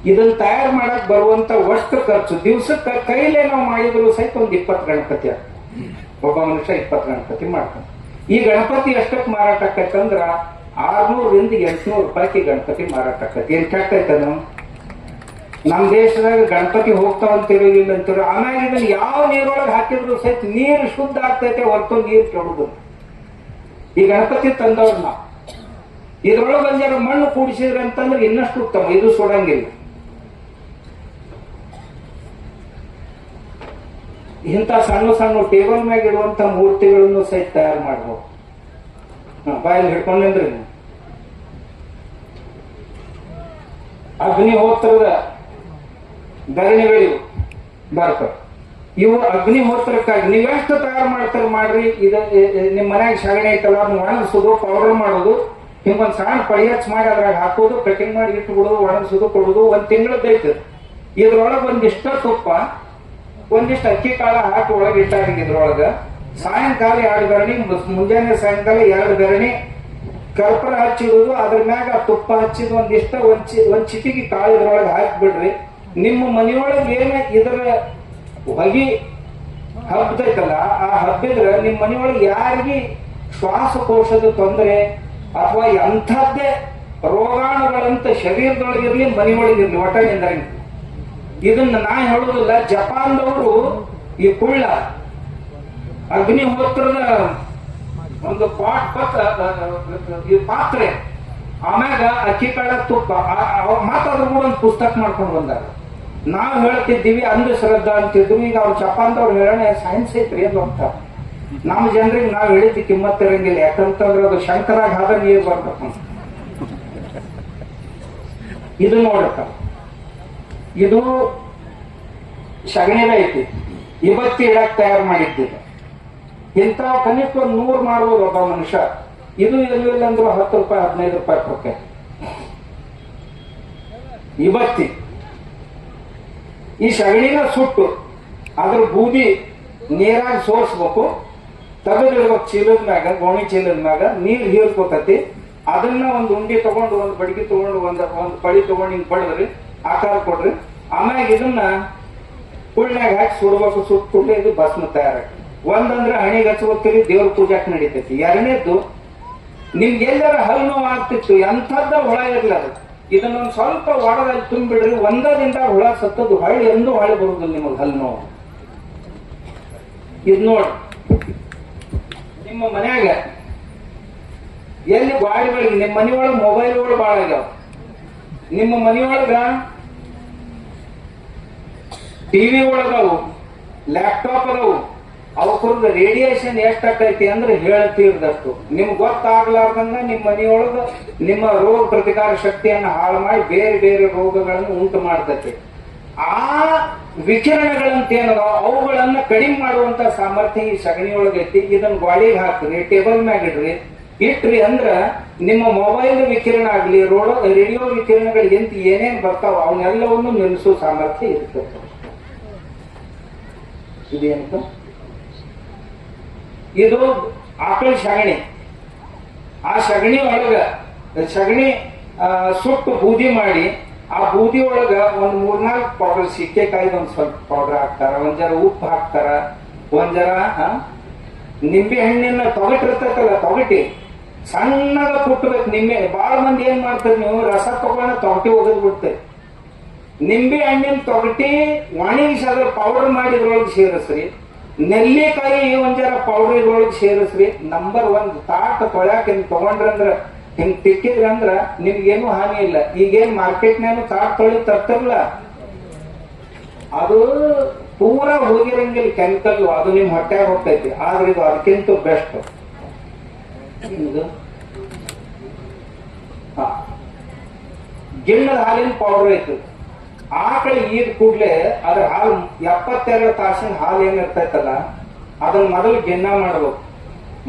ಇದನ್ನ ತಯಾರು ಮಾಡಕ್ ಬರುವಂತ ಒಟ್ಟು ಖರ್ಚು ದಿವ್ಸಕ್ಕೆ ಕೈಲೇ ನಾವು ಮಾಡಿದ್ರು ಸಹಿತ 20 ಗಣಪತಿ ಆಗ್ತದೆ. ಒಬ್ಬ ಮನುಷ್ಯ 20 ಗಣಪತಿ ಮಾಡ್ತಾನೆ. ಈ ಗಣಪತಿ ಎಷ್ಟಕ್ಕೆ ಮಾರಾಟ ಆಕೈತಂದ್ರ 600-800 ರೂಪಾಯಿ ಗಣಪತಿ ಮಾರಾಟ ಆಕೈತಿ. ಏನ್ ಕೆಟ್ಟೈತ ನಾವು ನಮ್ ದೇಶದಾಗ ಗಣಪತಿ ಹೋಗ್ತಾವಂತಿರೋದಿಲ್ಲ ಅಂತಿರೋ. ಆಮೇಲೆ ಇದನ್ನ ಯಾವ ನೀರೊಳಗೆ ಹಾಕಿದ್ರು ಸಹಿತ ನೀರು ಶುದ್ಧ ಆಗ್ತೈತೆ ಹೊರತು ನೀರು ಕೆಡುದು. ಈ ಗಣಪತಿ ತಂದವ್ರು ನಾವು ಇದ್ರೊಳಗೆ ಒಂದರ ಮಣ್ಣು ಕೂಡಿಸಿದ್ರೆ ಅಂತಂದ್ರೆ ಇನ್ನಷ್ಟು ಉತ್ತಮ. ಇದು ಸುಡಂಗಿಲ್ಲ. ಇಂಥ ಸಣ್ಣ ಸಣ್ಣ ಟೇಬಲ್ ಮ್ಯಾಗ ಇಡುವಂತ ಮೂರ್ತಿಗಳನ್ನು ಸಹಿತ ತಯಾರು ಮಾಡ್ಬೋದು. ಬಾಯಲ್ಲಿ ಹಿಡ್ಕೊಂಡ್ರಿ. ಅಗ್ನಿಹೋತ್ರದ ಧರಣಿಗಳಿವು ಬರ್ತವೆ. ಇವು ಅಗ್ನಿಹೋತ್ರಕ್ಕಾಗಿ ನೀವೆಷ್ಟು ತಯಾರು ಮಾಡ್ತಾರೆ ಮಾಡ್ರಿ. ನಿಮ್ ಮನ್ಯಾಗ ಸಗಣಿ ಐತಲ್ಲ ಅದನ್ನ ಒಣಗಿಸೋದು, ಪೌಡರ್ ಮಾಡೋದು, ಹಿಂಗೊಂದ್ ಸಣ್ಣ ಪಡಿ ಹಚ್ಚ ಮಾಡಿ ಅದ್ರಾಗ ಹಾಕೋದು, ಕಟಿಂಗ್ ಮಾಡಿ ಇಟ್ಟು ಬಿಡೋದು, ಒಣಗಿಸೋದು, ಕೊಡೋದು. 1 ತಿಂಗಳದ್ದು ಐತೆ. ಇದ್ರೊಳಗೆ ಒಂದಿಷ್ಟ ತುಪ್ಪ, ಒಂದಿಷ್ಟು ಅಕ್ಕಿ ಕಾಳ ಹಾಕಿ ಒಳಗೆ ಇಟ್ಟಾಗ ಇದ್ರೊಳಗ ಸಾಯಂಕಾಲ 2 ಬೆರಣಿ, ಮುಂಜಾನೆ ಸಾಯಂಕಾಲ 2 ಬೆರಣಿ ಕರ್ಪೂರ ಹಚ್ಚಿಡುದು. ಅದ್ರ ಮ್ಯಾಗ ತುಪ್ಪ ಹಚ್ಚಿದ್ ಒಂದಿಷ್ಟ ಒಂದ್ ಚಿಟಿಗೆ ಕಾಳು ಇದ್ರೊಳಗೆ ಹಾಕಿಬಿಡ್ರಿ. ನಿಮ್ಮ ಮನೆಯೊಳಗೆ ಏನ ಇದರ ಹೊಗಿ ಹಬ್ಬದೈತಲ್ಲ, ಆ ಹಬ್ಬಿದ್ರೆ ನಿಮ್ಮ ಮನೆಯೊಳಗೆ ಯಾರಿಗೆ ಶ್ವಾಸಕೋಶದ ತೊಂದರೆ ಅಥವಾ ಎಂಥದ್ದೇ ರೋಗಾಣುಗಳಂತ ಶರೀರದೊಳಗಿರ್ಲಿ, ಮನೆಯೊಳಗಿರ್ಲಿ, ಒಟ್ಟನಿಂದ ಇದನ್ನ ನಾ ಹೇಳುದಿಲ್ಲ. ಜಪಾನ್ದವರು ಈ ಕುಳ್ಳ ಅಗ್ನಿಹೋತ್ರದ ಒಂದು ಪಾತ್ರೆ, ಆಮ್ಯಾಗ ಅಕ್ಕಿ ಕಾಳ ತುಪ್ಪ, ಮಾತಾದ್ರೂ ಕೂಡ ಒಂದು ಪುಸ್ತಕ ಮಾಡ್ಕೊಂಡು ಬಂದಾರ. ನಾವ್ ಹೇಳ್ತಿದ್ದೀವಿ ಅಂಧಶ್ರದ್ಧಾ ಅಂತಿದ್ರು. ಈಗ ಅವ್ರು ಜಪಾನ್ದವ್ರು ಹೇಳೋಣ ಸೈನ್ಸ್ ಐತ್ರಿ ಅದು ಅಂತ. ನಮ್ಮ ಜನರಿಗೆ ನಾವ್ ಹೇಳಿದ್ದು ಕಿಮ್ಮತ್ ಇರಂಗಿಲ್ಲ. ಯಾಕಂತಂದ್ರೆ ಅದು ಶಂಕರಾಗ ಹಾದ ನೀರು ಬರ್ಬೇಕು. ಇದು ನೋಡಪ್ಪ, ಇದು ಸಗಣಿದ ಐತಿ. ಇವತ್ತಿ ಇಡಕ್ ತಯಾರು ಮಾಡಿದ್ದಿಲ್ಲ. ಇಂಥ ಕನಿಷ್ಠ 100 ಮಾಡ್ಬೋದು ಒಬ್ಬ ಮನುಷ್ಯ. ಇದು ಎಲ್ಲಿಲ್ಲ ಅಂದ್ರು 10 ರೂಪಾಯಿ 15 ರೂಪಾಯಿ ಕೊಟ್ಟೆ ಇವತ್ತಿ. ಈ ಸಗಣಿನ ಸುಟ್ಟು ಅದ್ರ ಬೂದಿ ನೀರಾಗ ಸೋರ್ಸ್ಬೇಕು, ತೆಗೆದಿಡ್ಬೇಕು ಚೀಲದ ಮ್ಯಾಗ, ಗೋಣಿ ಚೀಲದ ಮ್ಯಾಗ. ನೀರ್ ಹೀರ್ಕೋತತಿ. ಅದನ್ನ ಒಂದು ಉಂಡಿ ತಗೊಂಡು, ಒಂದು ಬಡಗಿ ತಗೊಂಡು, ಒಂದು ಪಳಿ ತಗೊಂಡು ಹಿಂಗ್ ಬಡದ್ರಿ, ಆಕಾರ ಕೊಡ್ರಿ. ಆಮ್ಯಾಗ ಇದನ್ನ ಕುಳ್ಳ್ಯಾಗ ಹಾಕಿ ಸುಡ್ಬೇಕು. ಸುಟ್ಬಿಟ್ಟು ಇದು ಭಸ್ಮ ತಯಾರಾಗ್ತದೆ. ಒಂದಂದ್ರೆ ಹಣಿಗೆ ಹಚ್ಕೋತೀರಿ, ದೇವ್ರ ಪೂಜಾಕ್ ನಡೀತೈತಿ. 2ನೇದ್ದು ನಿಮ್ಗೆ ಎಲ್ಲಾರ ಹಲ್ಲು ನೋವು ಆಗ್ತಿತ್ತು, ಎಂಥದ್ದ ಹುಳ ಇರ್ಲಿ ಅದು, ಇದನ್ನೊಂದು ಸ್ವಲ್ಪ ಒಡದಲ್ಲಿ ತುಂಬಿಡ್ರಿ. 1 ದಿನ ಹುಳ ಸತ್ತದ್ದು ಹೊಳ್ಳಿ ಎಂದೂ ಹೊಳೆ ಬರುದಿಲ್ಲ ನಿಮಗೆ ಹಲ್ಲು ನೋವು. ಇದು ನೋಡಿ, ನಿಮ್ಮ ಮನ್ಯಾಗ ಎಲ್ಲಿ ಗಾಡಿಗಳಿಗೆ, ನಿಮ್ಮ ಮನೆಯೊಳಗೆ ಮೊಬೈಲ್ಗಳು ಭಾಳ ಆಗ್ಯಾವ. ನಿಮ್ಮ ಮನೆಯೊಳಗ ಟಿವಿ ಒಳಗವು, ಲ್ಯಾಪ್ಟಾಪ್ ಅದಾವು. ಅವಕ್ರದ ರೇಡಿಯೇಷನ್ ಎಷ್ಟಾಕೈತಿ ಅಂದ್ರೆ ಹೇಳ್ತೀರ್ದಷ್ಟು. ನಿಮ್ಗೆ ಗೊತ್ತಾಗ್ಲಾರ್ದಂಗ ನಿಮ್ಮ ಮನೆಯೊಳಗ ನಿಮ್ಮ ರೋಗ ಪ್ರತಿಕಾರ ಶಕ್ತಿಯನ್ನು ಹಾಳು ಮಾಡಿ ಬೇರೆ ಬೇರೆ ರೋಗಗಳನ್ನು ಉಂಟು ಮಾಡ್ತೈತಿ. ಆ ವಿಕಿರಣಗಳಂತ ಏನದಾವ ಅವುಗಳನ್ನ ಕಡಿಮೆ ಮಾಡುವಂತ ಸಾಮರ್ಥ್ಯ ಈ ಸಗಣಿಯೊಳಗೈತಿ. ಇದನ್ನ ಗಾಳಿಗೆ ಹಾಕ್ರಿ, ಟೇಬಲ್ ಮ್ಯಾಗ ಇಡ್ರಿ. ಇಟ್ರಿ ಅಂದ್ರ ನಿಮ್ಮ ಮೊಬೈಲ್ ವಿಕಿರಣ ಆಗ್ಲಿ, ರೇಡಿಯೋ ವಿಕಿರಣಗಳು ಎಂತ ಏನೇನ್ ಬರ್ತಾವ ಅವನ್ನೆಲ್ಲವನ್ನು ನಿಲ್ಲಿಸೋ ಸಾಮರ್ಥ್ಯ ಇರ್ತದೆ. ಇದೇನಂತ ಇದು ಆಕಳ ಸಗಣಿ. ಆ ಸಗಣಿ ಒಳಗ ಸಗಣಿ ಸುಟ್ಟು ಬೂದಿ ಮಾಡಿ, ಆ ಬೂದಿ ಒಳಗ ಒಂದ್ 3-4 ಪೌಡರ್, ಸಿಕ್ಕೆಕಾಯಿದ ಒಂದ್ ಸ್ವಲ್ಪ ಪೌಡರ್ ಹಾಕ್ತಾರ, ಒಂದ್ ಜರ ಉಪ್ಪು ಹಾಕ್ತಾರ, ಒಂದ್ ಜರ ನಿಂಬೆ ಹಣ್ಣಿನ ತೊಗಟಿರ್ತೈತಲ್ಲ, ತೊಗಟಿ ಸಣ್ಣಗ ಕುಟ್ಟಬೇಕು. ನಿಂಬೆ ಬಾಳ ಮಂದಿ ಏನ್ ಮಾಡ್ತಾರೆ, ನೀವು ರಸ ತಗೊಂಡ ತೊಗಟಿ ಒಗದ್ ಬಿಡ್ತೇವೆ. ನಿಂಬೆ ಹಣ್ಣಿನ ತೊಗಟಿ ಒಣಗಿಸಿ ಅದ್ರ ಪೌಡರ್ ಮಾಡಿ ಇದ್ರೊಳಗೆ ಸೇರಿಸ್ರಿ. ನೆಲ್ಲಿಕಾಯಿ ಒಂದ್ ಜರ ಪೌಡರ್ ಇದ್ರೊಳಗೆ ಸೇರಿಸ್ರಿ. ನಂಬರ್ 1 ತಾಟ್ ತೊಳ್ಯಾಕ ಹಿಂಗ್ ತಗೊಂಡ್ರಂದ್ರ ಹಿಂಗ್ ತಿಕ್ಕಿದ್ರಂದ್ರ ನಿಮ್ಗೇನು ಹಾನಿ ಇಲ್ಲ. ಈಗೇನ್ ಮಾರ್ಕೆಟ್ನಾನು ತಾಟ್ ತೊಳಿ ತರ್ತಿರ್ಲ, ಅದು ಪೂರಾ ಹೋಗಿರಂಗಿಲ್ಲ ಕೆಮಿಕಲ್, ಅದು ನಿಮ್ ಹೊಟ್ಯಾಗ ಹೋಗ್ತೈತಿ. ಆದ್ರೆ ಇದು ಅದಕ್ಕಿಂತ ಬೆಸ್ಟ್. ಗಿಣ್ಣದ ಹಾಲಿನ ಪೌಡರ್ ಐತಿ. ಆಕಳ ಈದ್ ಕೂಡ್ಲೆ ಅದ್ರ ಹಾಲು 72 ತಾಸಿನ ಹಾಲು ಏನಿರ್ತೈತಲ್ಲ ಅದನ್ನ ಮೊದಲು ಗಿಣ್ಣ ಮಾಡ್ಬೇಕು.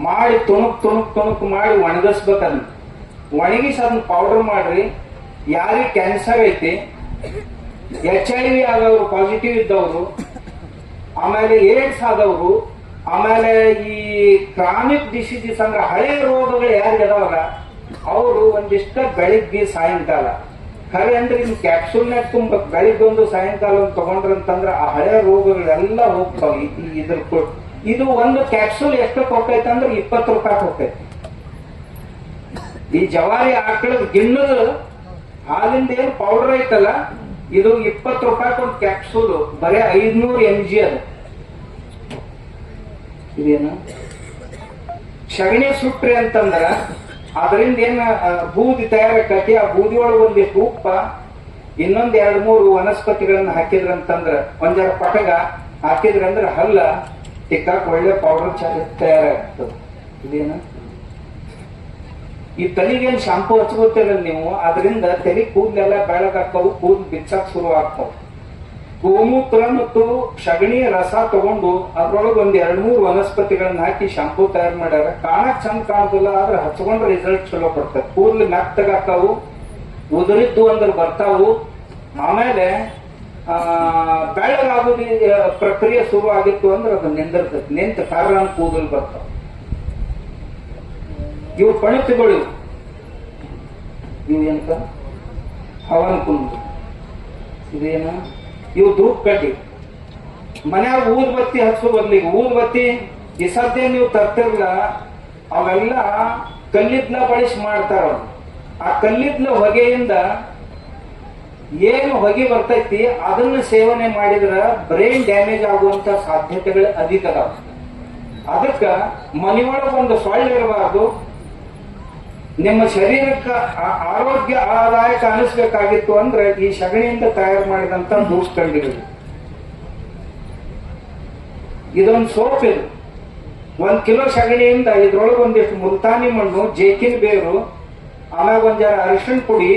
ಮಾಡಿ ತುಣುಕ್ ಮಾಡಿ ಒಣಗಿಸ್ಬೇಕದನ್ನ. ಒಣಗಿಸಿ ಅದನ್ನ ಪೌಡರ್ ಮಾಡ್ರಿ. ಯಾರಿಗೆ ಕ್ಯಾನ್ಸರ್ ಐತಿ, HIV ಆದವರು, ಪಾಸಿಟಿವ್ ಇದ್ದವರು, ಆಮೇಲೆ ಏಡ್ಸ್ ಆದವರು, ಆಮೇಲೆ ಈ ಕ್ರಾನಿಕ್ ಡಿಸೀಸಸ್ ಅಂದ್ರೆ ಹಳೆ ರೋಗಗಳು ಯಾರಿಗೆ ಅದಾವಲ್ಲ ಅವರು ಒಂದಿಷ್ಟ ಬೆಳಿಗ್ಗೆ ಸಾಯಂಕಾಲ ಖರೆ ಅಂದ್ರೆ ಇನ್ ಕ್ಯಾಪ್ಸೂಲ್ನಾಗ ತುಂಬ ಬೆಳಿಗ್ಗೆ ಒಂದು ಸಾಯಂಕಾಲ ಒಂದು ತಗೊಂಡ್ರಂತಂದ್ರ ಆ ಹಳೆ ರೋಗಗಳೆಲ್ಲ ಹೋಗ್ತಾವ. ಇದ್ರ ಇದು ಒಂದು ಕ್ಯಾಪ್ಸೂಲ್ ಎಷ್ಟಕ್ಕೆ ಹೋಗ್ತೈತೆ ಅಂದ್ರೆ 20 ರೂಪಾಯಿ ಹೋಗ್ತೈತಿ. ಈ ಜವಾರಿ ಆಕಳದ ಗಿಣ್ಣದ ಹಾಲಿಂದ ಏನ್ ಪೌಡರ್ ಐತಲ್ಲ ಇದು 20 ರೂಪಾಯಿ ಒಂದು ಕ್ಯಾಪ್ಸೂಲ್, ಬರೇ 500 mg ಅದು. ಇದೇನು ಸಗಣಿ ಸುಟ್ರಿ ಅಂತಂದ್ರ ಅದರಿಂದ ಏನ್ ಬೂದಿ ತಯಾರಾಕತಿ. ಆ ಬೂದಿ ಒಳಗೆ ಒಂದಿಷ್ಟು ಉಪ್ಪ, ಇನ್ನೊಂದ್ 2-3 ವನಸ್ಪತಿಗಳನ್ನ ಹಾಕಿದ್ರಂತಂದ್ರ ಒಂದ್ ಜರ ಪಟಗ ಹಾಕಿದ್ರಂದ್ರ ಹಲ್ಲ ತಿಕ್ಕಾಕ ಒಳ್ಳೆ ಪೌಡರ್ ತಯಾರಾಗ್ತದೆ. ಇದೇನು ಈ ತಲೆಗೇನ್ ಶಾಂಪೂ ಹಚ್ಕೋತೀರ ನೀವು, ಅದರಿಂದ ತಲೆ ಕೂದಲೆಲ್ಲ ಬೆಳಗಾಕ್ಕವು, ಕೂದಲು ಬಿಚ್ಚಾಕ್ ಶುರು ಆಗ್ತಾವ. ಗೋಮೂತ್ರ ಮತ್ತು ಸಗಣಿ ರಸ ತಗೊಂಡು ಅದ್ರೊಳಗೆ ಒಂದ್ 2-3 ವನಸ್ಪತಿಗಳನ್ನ ಹಾಕಿ ಶಾಂಪೂ ತಯಾರು ಮಾಡ್ಯಾರ. ಕಾಣಕ್ ಚಂದ ಕಾಣುದಿಲ್ಲ, ಆದ್ರೆ ಹಚ್ಕೊಂಡ್ರೆ ರಿಸಲ್ಟ್ ಚಲೋ ಕೊಡ್ತದೆ. ಕೂದಲು ಮೆತ್ತಗಾಕಾವು, ಉದುರಿದ್ದು ಅಂದ್ರೆ ಬರ್ತಾವು. ಆಮೇಲೆ ಬೆಳಗಾಗೋದು ಪ್ರಕ್ರಿಯೆ ಶುರು ಆಗಿತ್ತು ಅಂದ್ರೆ ಅದು ನಿಂದಿರ್ತದೆ. ನಿಂತ ಕಾರಣ ಕೂದಲು ಬರ್ತಾವ. ಇವು ಪಣತಿಗಳು, ಇವು ಎಂತ ಹವನ್ ಕುಂದು, ಇದೇನು ಇವು ಧೂಪ್ ಕಡ್ಡಿ. ಮನ್ಯಾಗ ಊದ್ ಬತ್ತಿ ಹಚ್ಚೋ ಬದ್ಲಿಗೆ ಊದ್ ಬತ್ತಿ ಈ ಸದ್ಯ ನೀವು ತರ್ತಿರ್ಲ, ಅವೆಲ್ಲ ಕಲ್ಲಿದ್ಲ ಬಳಸಿ ಮಾಡ್ತಾರ. ಆ ಕಲ್ಲಿದ್ಲ ಹೊಗೆಯಿಂದ ಏನು ಹೊಗೆ ಬರ್ತೈತಿ ಅದನ್ನ ಸೇವನೆ ಮಾಡಿದ್ರ ಬ್ರೈನ್ ಡ್ಯಾಮೇಜ್ ಆಗುವಂತ ಸಾಧ್ಯತೆಗಳು ಅಧಿಕ ಅದಾವ. ಅದಕ್ಕ ಮನೆಯೊಳಗೆ ಒಂದು ಸೊಳ್ಳೆ ಇರಬಾರ್ದು. ನಿಮ್ಮ ಶರೀರಕ್ಕೆ ಆರೋಗ್ಯ ಆದಾಯಕ ಅನಿಸ್ಬೇಕಾಗಿತ್ತು ಅಂದ್ರೆ ಈ ಸಗಣಿಯಿಂದ ತಯಾರು ಮಾಡಿದಂತ ಧೂಪ್ ಕಂಡಿಗಳು. ಇದೊಂದು ಸೋಪ್. ಇದು 1 ಕಿಲೋ ಸಗಣಿಯಿಂದ ಇದ್ರೊಳಗೆ ಒಂದಿಷ್ಟು ಮುಲ್ತಾನಿ ಮಣ್ಣು, ಜೇಕಿನ ಬೇರು, ಆಮ್ಯಾಗ ಒಂದ್ ಜರ ಅರಿಶಿಣ ಪುಡಿ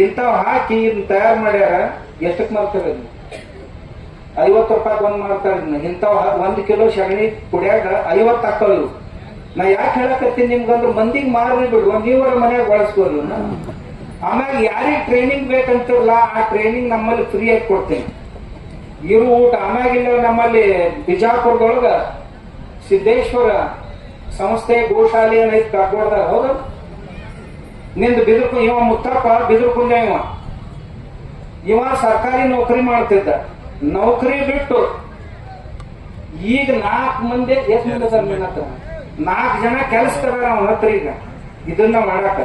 ಇಂಥವ್ ಹಾಕಿ ಇದನ್ನ ತಯಾರು ಮಾಡ್ಯಾರ. ಎಷ್ಟಕ್ ಮಾಡ್ತಾರೆ? 50 ರೂಪಾಯಿ ಒಂದ್ ಮಾಡ್ತಾರೆ. ಇಂಥವ್ 1 ಕಿಲೋ ಸಗಣಿ ಕುಡಿಯಾಗ 50 ಹಾಕೋದು. ನಾ ಯಾಕೆ ಹೇಳಕತ್ತೀನಿ ನಿಮ್ಗಂದ್ರೆ ಮಂದಿಗೆ ಮಾರಿ ಬಿಡು, ನೀವರ ಮನೆಯಾಗ ಬಳಸ್ಬೋದು. ಆಮ್ಯಾಗ ಯಾರಿಗೆ ಟ್ರೈನಿಂಗ್ ಬೇಕಂತಿರಲ್ಲ ಆ ಟ್ರೈನಿಂಗ್ ನಮ್ಮಲ್ಲಿ ಫ್ರೀ ಆಗಿ ಕೊಡ್ತೀನಿ. ಇರು ಊಟ. ಆಮ್ಯಾಗಿಲ್ಲ ನಮ್ಮಲ್ಲಿ ಬಿಜಾಪುರದೊಳಗ ಸಿದ್ದೇಶ್ವರ ಸಂಸ್ಥೆ ಗೋಶಾಲೆ ಏನೈತಿ ಕಾಗೋಡ್ದಾಗ, ಹೌದು. ನಿಂದು ಬಿದಿರ್ಕು ಇವ ಮುತ್ತಪ್ಪ ಬಿದಿರ್ಕುಂದ ಇವ ಸರ್ಕಾರಿ ನೌಕರಿ ಮಾಡ್ತಿದ್ದ. ನೌಕರಿ ಬಿಟ್ಟು ಈಗ 4 ಮಂದಿ ಎಷ್ಟು ಮಂದಿ ಸರ್ ನಿನ್ನ ಹತ್ರ 4 ಜನ ಕೆಲಸದವರ ಅವನ ಹತ್ರ ಈಗ ಇದನ್ನ ಮಾಡಾಕ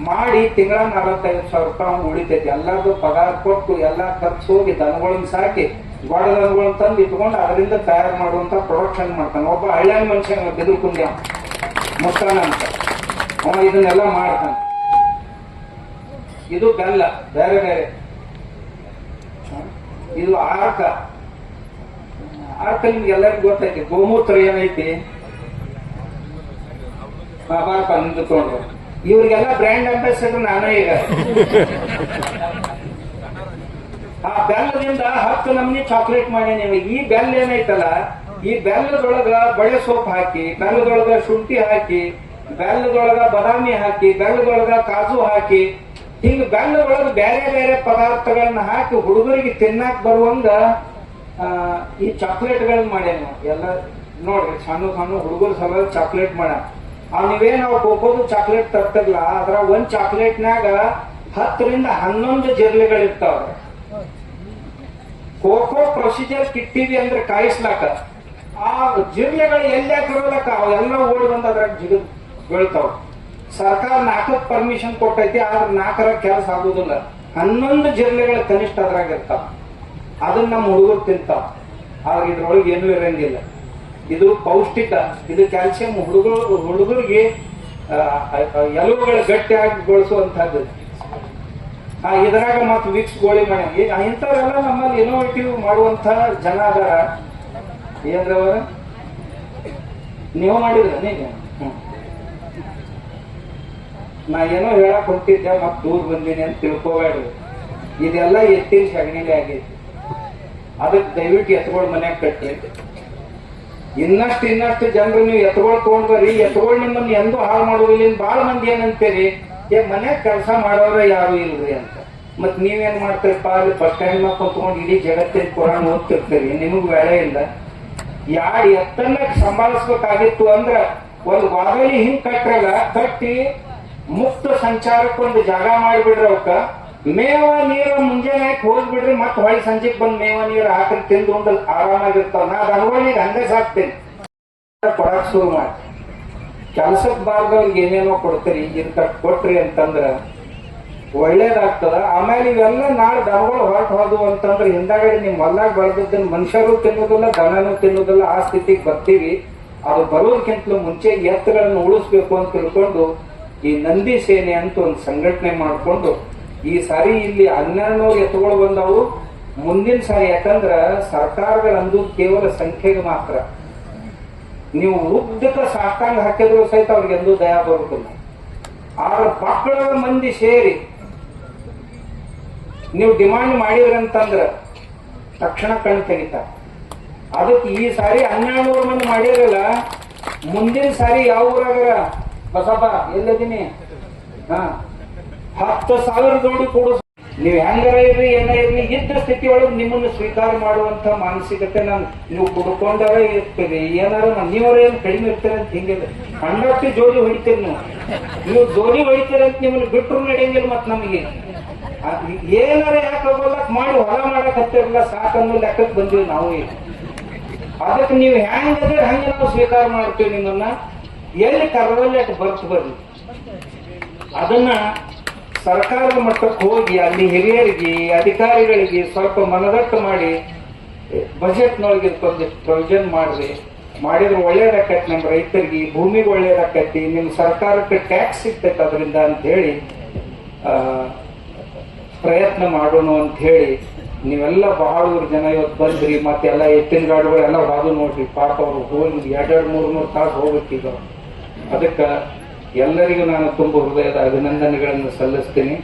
ಮಾಡಿ ತಿಂಗಳ 45,000 ರೂಪಾಯಿ ಅವ್ನು ಉಳಿತೈತಿ. ಎಲ್ಲಾರ್ದು ಪಗಾರ ಕೊಟ್ಟು ಎಲ್ಲಾ ಖರ್ಚು ಹೋಗಿ ದನಗಳನ್ನ ಸಾಕಿ ಗೊಡ ದನಗಳನ್ನ ತಂದು ಇಟ್ಕೊಂಡು ಅದರಿಂದ ತಯಾರು ಮಾಡುವಂತ ಪ್ರೊಡಕ್ಷನ್ ಮಾಡ್ತಾನೆ. ಒಬ್ಬ ಹಳ್ಳಿಯ ಮನುಷ್ಯ ಬಿದಿರ್ಕುಂದ್ಯ ಮುತ್ತಾನ ಅಂತ ಅವ ಇದನ್ನೆಲ್ಲ ಮಾಡ್ತಾನೆ. ಇದು ಬೆಲ್ಲ ಬೇರೆ ಬೇರೆ. ಇದು ಆರ್ಕ. ನಿಮ್ಗೆ ಎಲ್ಲರಿಗೂ ಗೊತ್ತೈತಿ. ಗೋಮೂತ್ರ ಏನೈತಿ ಬಾರಪ್ಪ ನಿಂದು ತಗೊಂಡು. ಇವ್ರಿಗೆಲ್ಲ ಬ್ರ್ಯಾಂಡ್ ಅಂಬಾಸಿಡರ್ ನಾನೇ ಈಗ. ಆ ಬೆಲ್ಲದಿಂದ 10 ನಮೂನಿ ಚಾಕ್ಲೇಟ್ ಮಾಡಿ ನೀವು. ಈ ಬೆಲ್ಲ ಏನೈತಲ್ಲ ಈ ಬೆಲ್ಲದೊಳಗ ಬಳೆ ಸೋಪ್ ಹಾಕಿ, ಬೆಲ್ಲದೊಳಗ ಶುಂಠಿ ಹಾಕಿ, ಬೆಲ್ಲದೊಳಗ ಬಾದಾಮಿ ಹಾಕಿ, ಬೆಲ್ಲದೊಳಗ ಕಾಜು ಹಾಕಿ, ಹಿಂಗ ಬೆಲ್ಲದೊಳಗ ಬೇರೆ ಬೇರೆ ಪದಾರ್ಥಗಳನ್ನ ಹಾಕಿ ಹುಡುಗರಿಗೆ ತಿನ್ನಾಕ್ ಬರುವಂಗ ಈ ಚಾಕ್ಲೇಟ್ಗಳನ್ನ ಮಾಡ್ಯಾನ. ಎಲ್ಲ ನೋಡ್ರಿ ಸಣ್ಣ ಸಣ್ಣ ಹುಡುಗರ ಸಲ ಚಾಕ್ಲೇಟ್ ಮಾಡ. ನಾವು ಕೋಕೋದು ಚಾಕ್ಲೇಟ್ ತರ್ತಿರ್ಲ, ಅದ್ರ 1 ಚಾಕ್ಲೇಟ್ನಾಗ 10 ರಿಂದ 11 ಜಿರ್ಲೆಗಳಿರ್ತಾವ. ಕೋಕೋ ಪ್ರೊಸೀಜರ್ ಕಿಟ್ಟಿವಿ ಅಂದ್ರೆ ಕಾಯಿಸ್ಲಾಕ ಆ ಜಿರ್ಲೆಗಳು ಎಲ್ಲಾಕಿರೋಲಕ್ಕ ಅವೆಲ್ಲ ಓಡಿ ಬಂದ ಅದ್ರಾಗ ಜಿಗಿದ್ ಬೀಳ್ತಾವ. ಸರ್ಕಾರ 4ಕ್ಕೆ ಪರ್ಮಿಷನ್ ಕೊಟ್ಟೈತಿ, ಆದ್ರೆ 4ರ ಕೆಲಸ ಆಗುದಿಲ್ಲ. 11 ಜಿರ್ಲೆಗಳ ಕನಿಷ್ಠ ಅದ್ರಾಗ ಇರ್ತಾವ. ಅದನ್ನ ನಮ್ಮ ಹುಡುಗರು ತಿಂತಾವ. ಆದ್ರೆ ಇದ್ರೊಳಗೆ ಏನೂ ಇರಂಗಿಲ್ಲ. ಇದು ಪೌಷ್ಟಿಕ, ಇದು ಕ್ಯಾಲ್ಸಿಯಂ ಹುಡುಗರಿಗೆ ಎಲುಬುಗಳು ಗಟ್ಟಿಯಾಗಿಗೊಳಿಸುವಂತಹದ್ದು. ಇದ್ರಾಗ ಮತ್ತು ವಿಕ್ಸ್ ಗೋಳಿ ಮನೆ ಇಂಥವರೆಲ್ಲ ನಮ್ಮಲ್ಲಿ ಇನೋವೇಟಿವ್ ಮಾಡುವಂತಹ ಜನ ಅದಾರ. ಏನ್ರವ ನೀವು ಮಾಡಿದ್ರ ನೀನು? ನಾ ಏನೋ ಹೇಳಕ್ ಹೊಂಟಿದ್ದೆ ಮತ್ ದೂರ ಬಂದೀನಿ ಅಂತ ತಿಳ್ಕೋಬೇಡ್ರಿ. ಇದೆಲ್ಲ ಎತ್ತಿನ ಸಗಣಿಲೆ ಆಗೈತಿ. ಅದಕ್ಕೆ ದಯವಿಟ್ಟು ಎತ್ತುಗಳು ಮನ್ಯಾಗ ಕಟ್ಟಿ. ಇನ್ನಷ್ಟು ಜನರು ನೀವು ಎತ್ತುಗಳು ತಗೊಂಡ್ಬರಿ, ಎತ್ತುಗಳು ನಿಮ್ಮನ್ನ ಎಂದೂ ಹಾಳು ಮಾಡುವುದಿಲ್ಲ. ಬಾಳ ಮಂದಿ ಏನಂತೀರಿ, ಮನ್ಯಾಗ ಕೆಲಸ ಮಾಡೋರ ಯಾರು ಇಲ್ರಿ ಅಂತ. ಮತ್ ನೀವೇನ್ ಮಾಡ್ತೀರಪ್ಪ, ಅಲ್ಲಿ ಬಸ್ ಸ್ಟ್ಯಾಂಡ್ ಮ್ಯಾಗ ಕುಂತ್ಕೊಂಡು ಇಡೀ ಜಗತ್ತಿನ ಪುರಾಣ ಓದ್ತಿರ್ತೀರಿ, ನಿಮಗ್ ವೇಳೆ ಇಲ್ಲ. ಯಾರು ಎತ್ತನ್ನ ಸಂಭಾಳಿಸ್ಬೇಕಾಗಿತ್ತು ಅಂದ್ರ ಒಂದು ವಾದಲಿ ಹಿಂಗ್ ಕಟ್ರಲ್ಲ, ಕಟ್ಟಿ ಮುಕ್ತ ಸಂಚಾರಕ್ಕೆ ಒಂದು ಜಾಗ ಮಾಡಿಬಿಡ್ರಿ. ಅವಕ್ಕ ಮೇವ ನೀರ ಮುಂಜಾನೆ ಹಾಕಿ ಹೋಗ್ಬಿಡ್ರಿ, ಮತ್ ಹೊಳಿ ಸಂಜೆಗೆ ಬಂದ್ ಮೇವ ನೀರು ಹಾಕಿ ತಿಂದು ಉಂಡು ಆರಾಮಾಗಿರ್ತಾವ. ನಾ ದನಗಳಿಗೆ ಹಂಗೆ ಸಾಕ್ತೇನೆ. ಕೊಡಕ್ ಶುರು ಮಾಡಿ ಕೆಲ್ಸಕ್ ಬಾರ್ದವ್ರಿಗೆ ಏನೇನೋ ಕೊಡ್ತೀರಿ, ಇದಕ್ಕ ಕೊಟ್ರಿ ಅಂತಂದ್ರ ಒಳ್ಳೇದಾಗ್ತದ. ಆಮೇಲೆ ಇವೆಲ್ಲ ನಾಳೆ ದನಗಳು ಹೊರಟು ಹೋದ್ವು ಅಂತಂದ್ರೆ ಹಿಂದಾಗಡೆ ನಿಮ್ ಹೊಲ್ದಾಗ ಬೆಳೆದದ್ದನ್ನ ಮನುಷ್ಯರು ತಿನ್ನೋದಿಲ್ಲ, ದನನೂ ತಿನ್ನೋದಿಲ್ಲ. ಆ ಸ್ಥಿತಿಗೆ ಬರ್ತೀವಿ. ಅದು ಬರೋದಕ್ಕಿಂತಲೂ ಮುಂಚೆ ಎತ್ತುಗಳನ್ನು ಉಳಿಸ್ಬೇಕು ಅಂತ ತಿಳ್ಕೊಂಡು ಈ ನಂದಿ ಸೇನೆ ಅಂತ ಒಂದು ಸಂಘಟನೆ ಮಾಡ್ಕೊಂಡು ಈ ಸಾರಿ ಇಲ್ಲಿ 1200 ಎತ್ತುಗಳು ಬಂದವು. ಮುಂದಿನ ಸಾರಿ ಯಾಕಂದ್ರ ಸರ್ಕಾರಗಳು ಅಂದು ಕೇವಲ ಸಂಖ್ಯೆಗೆ ಮಾತ್ರ. ನೀವು ಉದ್ದಕ ಸಾಷ್ಟಾಂಗ ಹಾಕಿದ್ರು ಸಹಿತ ಅವ್ರಿಗೆ ಎಂದೂ ದಯಾ ಬರುತ್ತಿಲ್ಲ. ಆದ್ರೆ ಮಕ್ಕಳ ಮಂದಿ ಸೇರಿ ನೀವು ಡಿಮಾಂಡ್ ಮಾಡಿದ್ರಂತಂದ್ರ ತಕ್ಷಣ ಕಣ್ಣು ತೆಗಿತಾರೆ. ಅದಕ್ಕೆ ಈ ಸಾರಿ 1200 ಮಂದಿ ಮಾಡಿರಲ್ಲ, ಮುಂದಿನ ಸಾರಿ ಯಾವ ಊರಾಗರ ಬಸಪ್ಪ ಎಲ್ಲದೀನಿ 10,000 ಜೋಡಿ ಕೊಡು. ನೀವ್ ಹೆಂಗಾರ ಇರ್ರಿ ಏನ ಇರ್ಲಿ, ಇದ್ದ ಸ್ಥಿತಿ ಒಳಗೆ ನಿಮ್ಮನ್ನು ಸ್ವೀಕಾರ ಮಾಡುವಂತ ಮಾನಸಿಕತೆ ನೀವು ಕುಡ್ಕೊಂಡಾರ ಇರ್ತೀರಿ. ಏನಾರ ನೀವರ ಏನ್ ಕಡಿಮೆ ಇರ್ತೀರ ಅಂತ ಹಿಂಗಿಲ್ಲ. ಕಂಡಕ್ಟಿ ಜೋಡಿ ಹೊಡಿತೀರಿ. ನೀವು ಜೋಡಿ ಹೊಡಿತೀರ ಅಂತ ನಿಮ್ಮನ್ನು ಬಿಟ್ಟರು ನಡೆಯಂಗಿಲ್ಲ. ಮತ್ ನಮಗೆ ಏನಾರ ಯಾಕೆ ಹೋಗಲಕ್ ಮಾಡಿ ಹೊಲ ಮಾಡಕ್ ಹತ್ತಿರಲ್ಲ, ಸಾಕನ್ನು ಲೆಕ್ಕಕ್ಕೆ ಬಂದಿವಿ ನಾವು. ಅದಕ್ಕೆ ನೀವು ಹೆಂಗದ್ರೆ ಹಂಗೆ ನಾವು ಸ್ವೀಕಾರ ಮಾಡ್ತೀವಿ ನಿಮ್ಮನ್ನ. ಎಲ್ಲಿ ಕರದಲ್ಲಿ ಅಷ್ಟು ಬರ್ತು ಬರ್ಲಿ. ಅದನ್ನ ಸರ್ಕಾರದ ಮಟ್ಟಕ್ಕೆ ಹೋಗಿ ಅಲ್ಲಿ ಹಿರಿಯರಿಗೆ ಅಧಿಕಾರಿಗಳಿಗೆ ಸ್ವಲ್ಪ ಮನದಟ್ಟು ಮಾಡಿ ಬಜೆಟ್ನೊಳಗೆ ಒಂದಿಷ್ಟು ಪ್ರೊವಿಷನ್ ಮಾಡಿದ್ರೆ ಒಳ್ಳೇದಾಕೈತಿ. ನಮ್ಮ ರೈತರಿಗೆ ಭೂಮಿಗೆ ಒಳ್ಳೇದಾಕೈತಿ, ನಿಮ್ ಸರ್ಕಾರಕ್ಕೆ ಟ್ಯಾಕ್ಸ್ ಸಿಗ್ತೈತೆ ಅದರಿಂದ ಅಂತ ಹೇಳಿ ಪ್ರಯತ್ನ ಮಾಡೋಣ ಅಂತ ಹೇಳಿ ನೀವೆಲ್ಲ ಬಹಳೂರು ಜನ ಇವತ್ತು ಬಂದ್ರಿ. ಮತ್ತೆಲ್ಲ ಎತ್ತಿನ ಗಾಡಿಗಳೆಲ್ಲ ಹೋದು ನೋಡ್ರಿ. ಪಾಪ ಅವರು ಹೋಗಿ 2-3 ತಾಸು ಹೋಗ್ಬೇಕೀಗ. ಅದಕ್ಕೆ ಎಲ್ಲರಿಗೂ ನಾನು ತುಂಬ ಹೃದಯದ ಅಭಿನಂದನೆಗಳನ್ನು ಸಲ್ಲಿಸ್ತೀನಿ.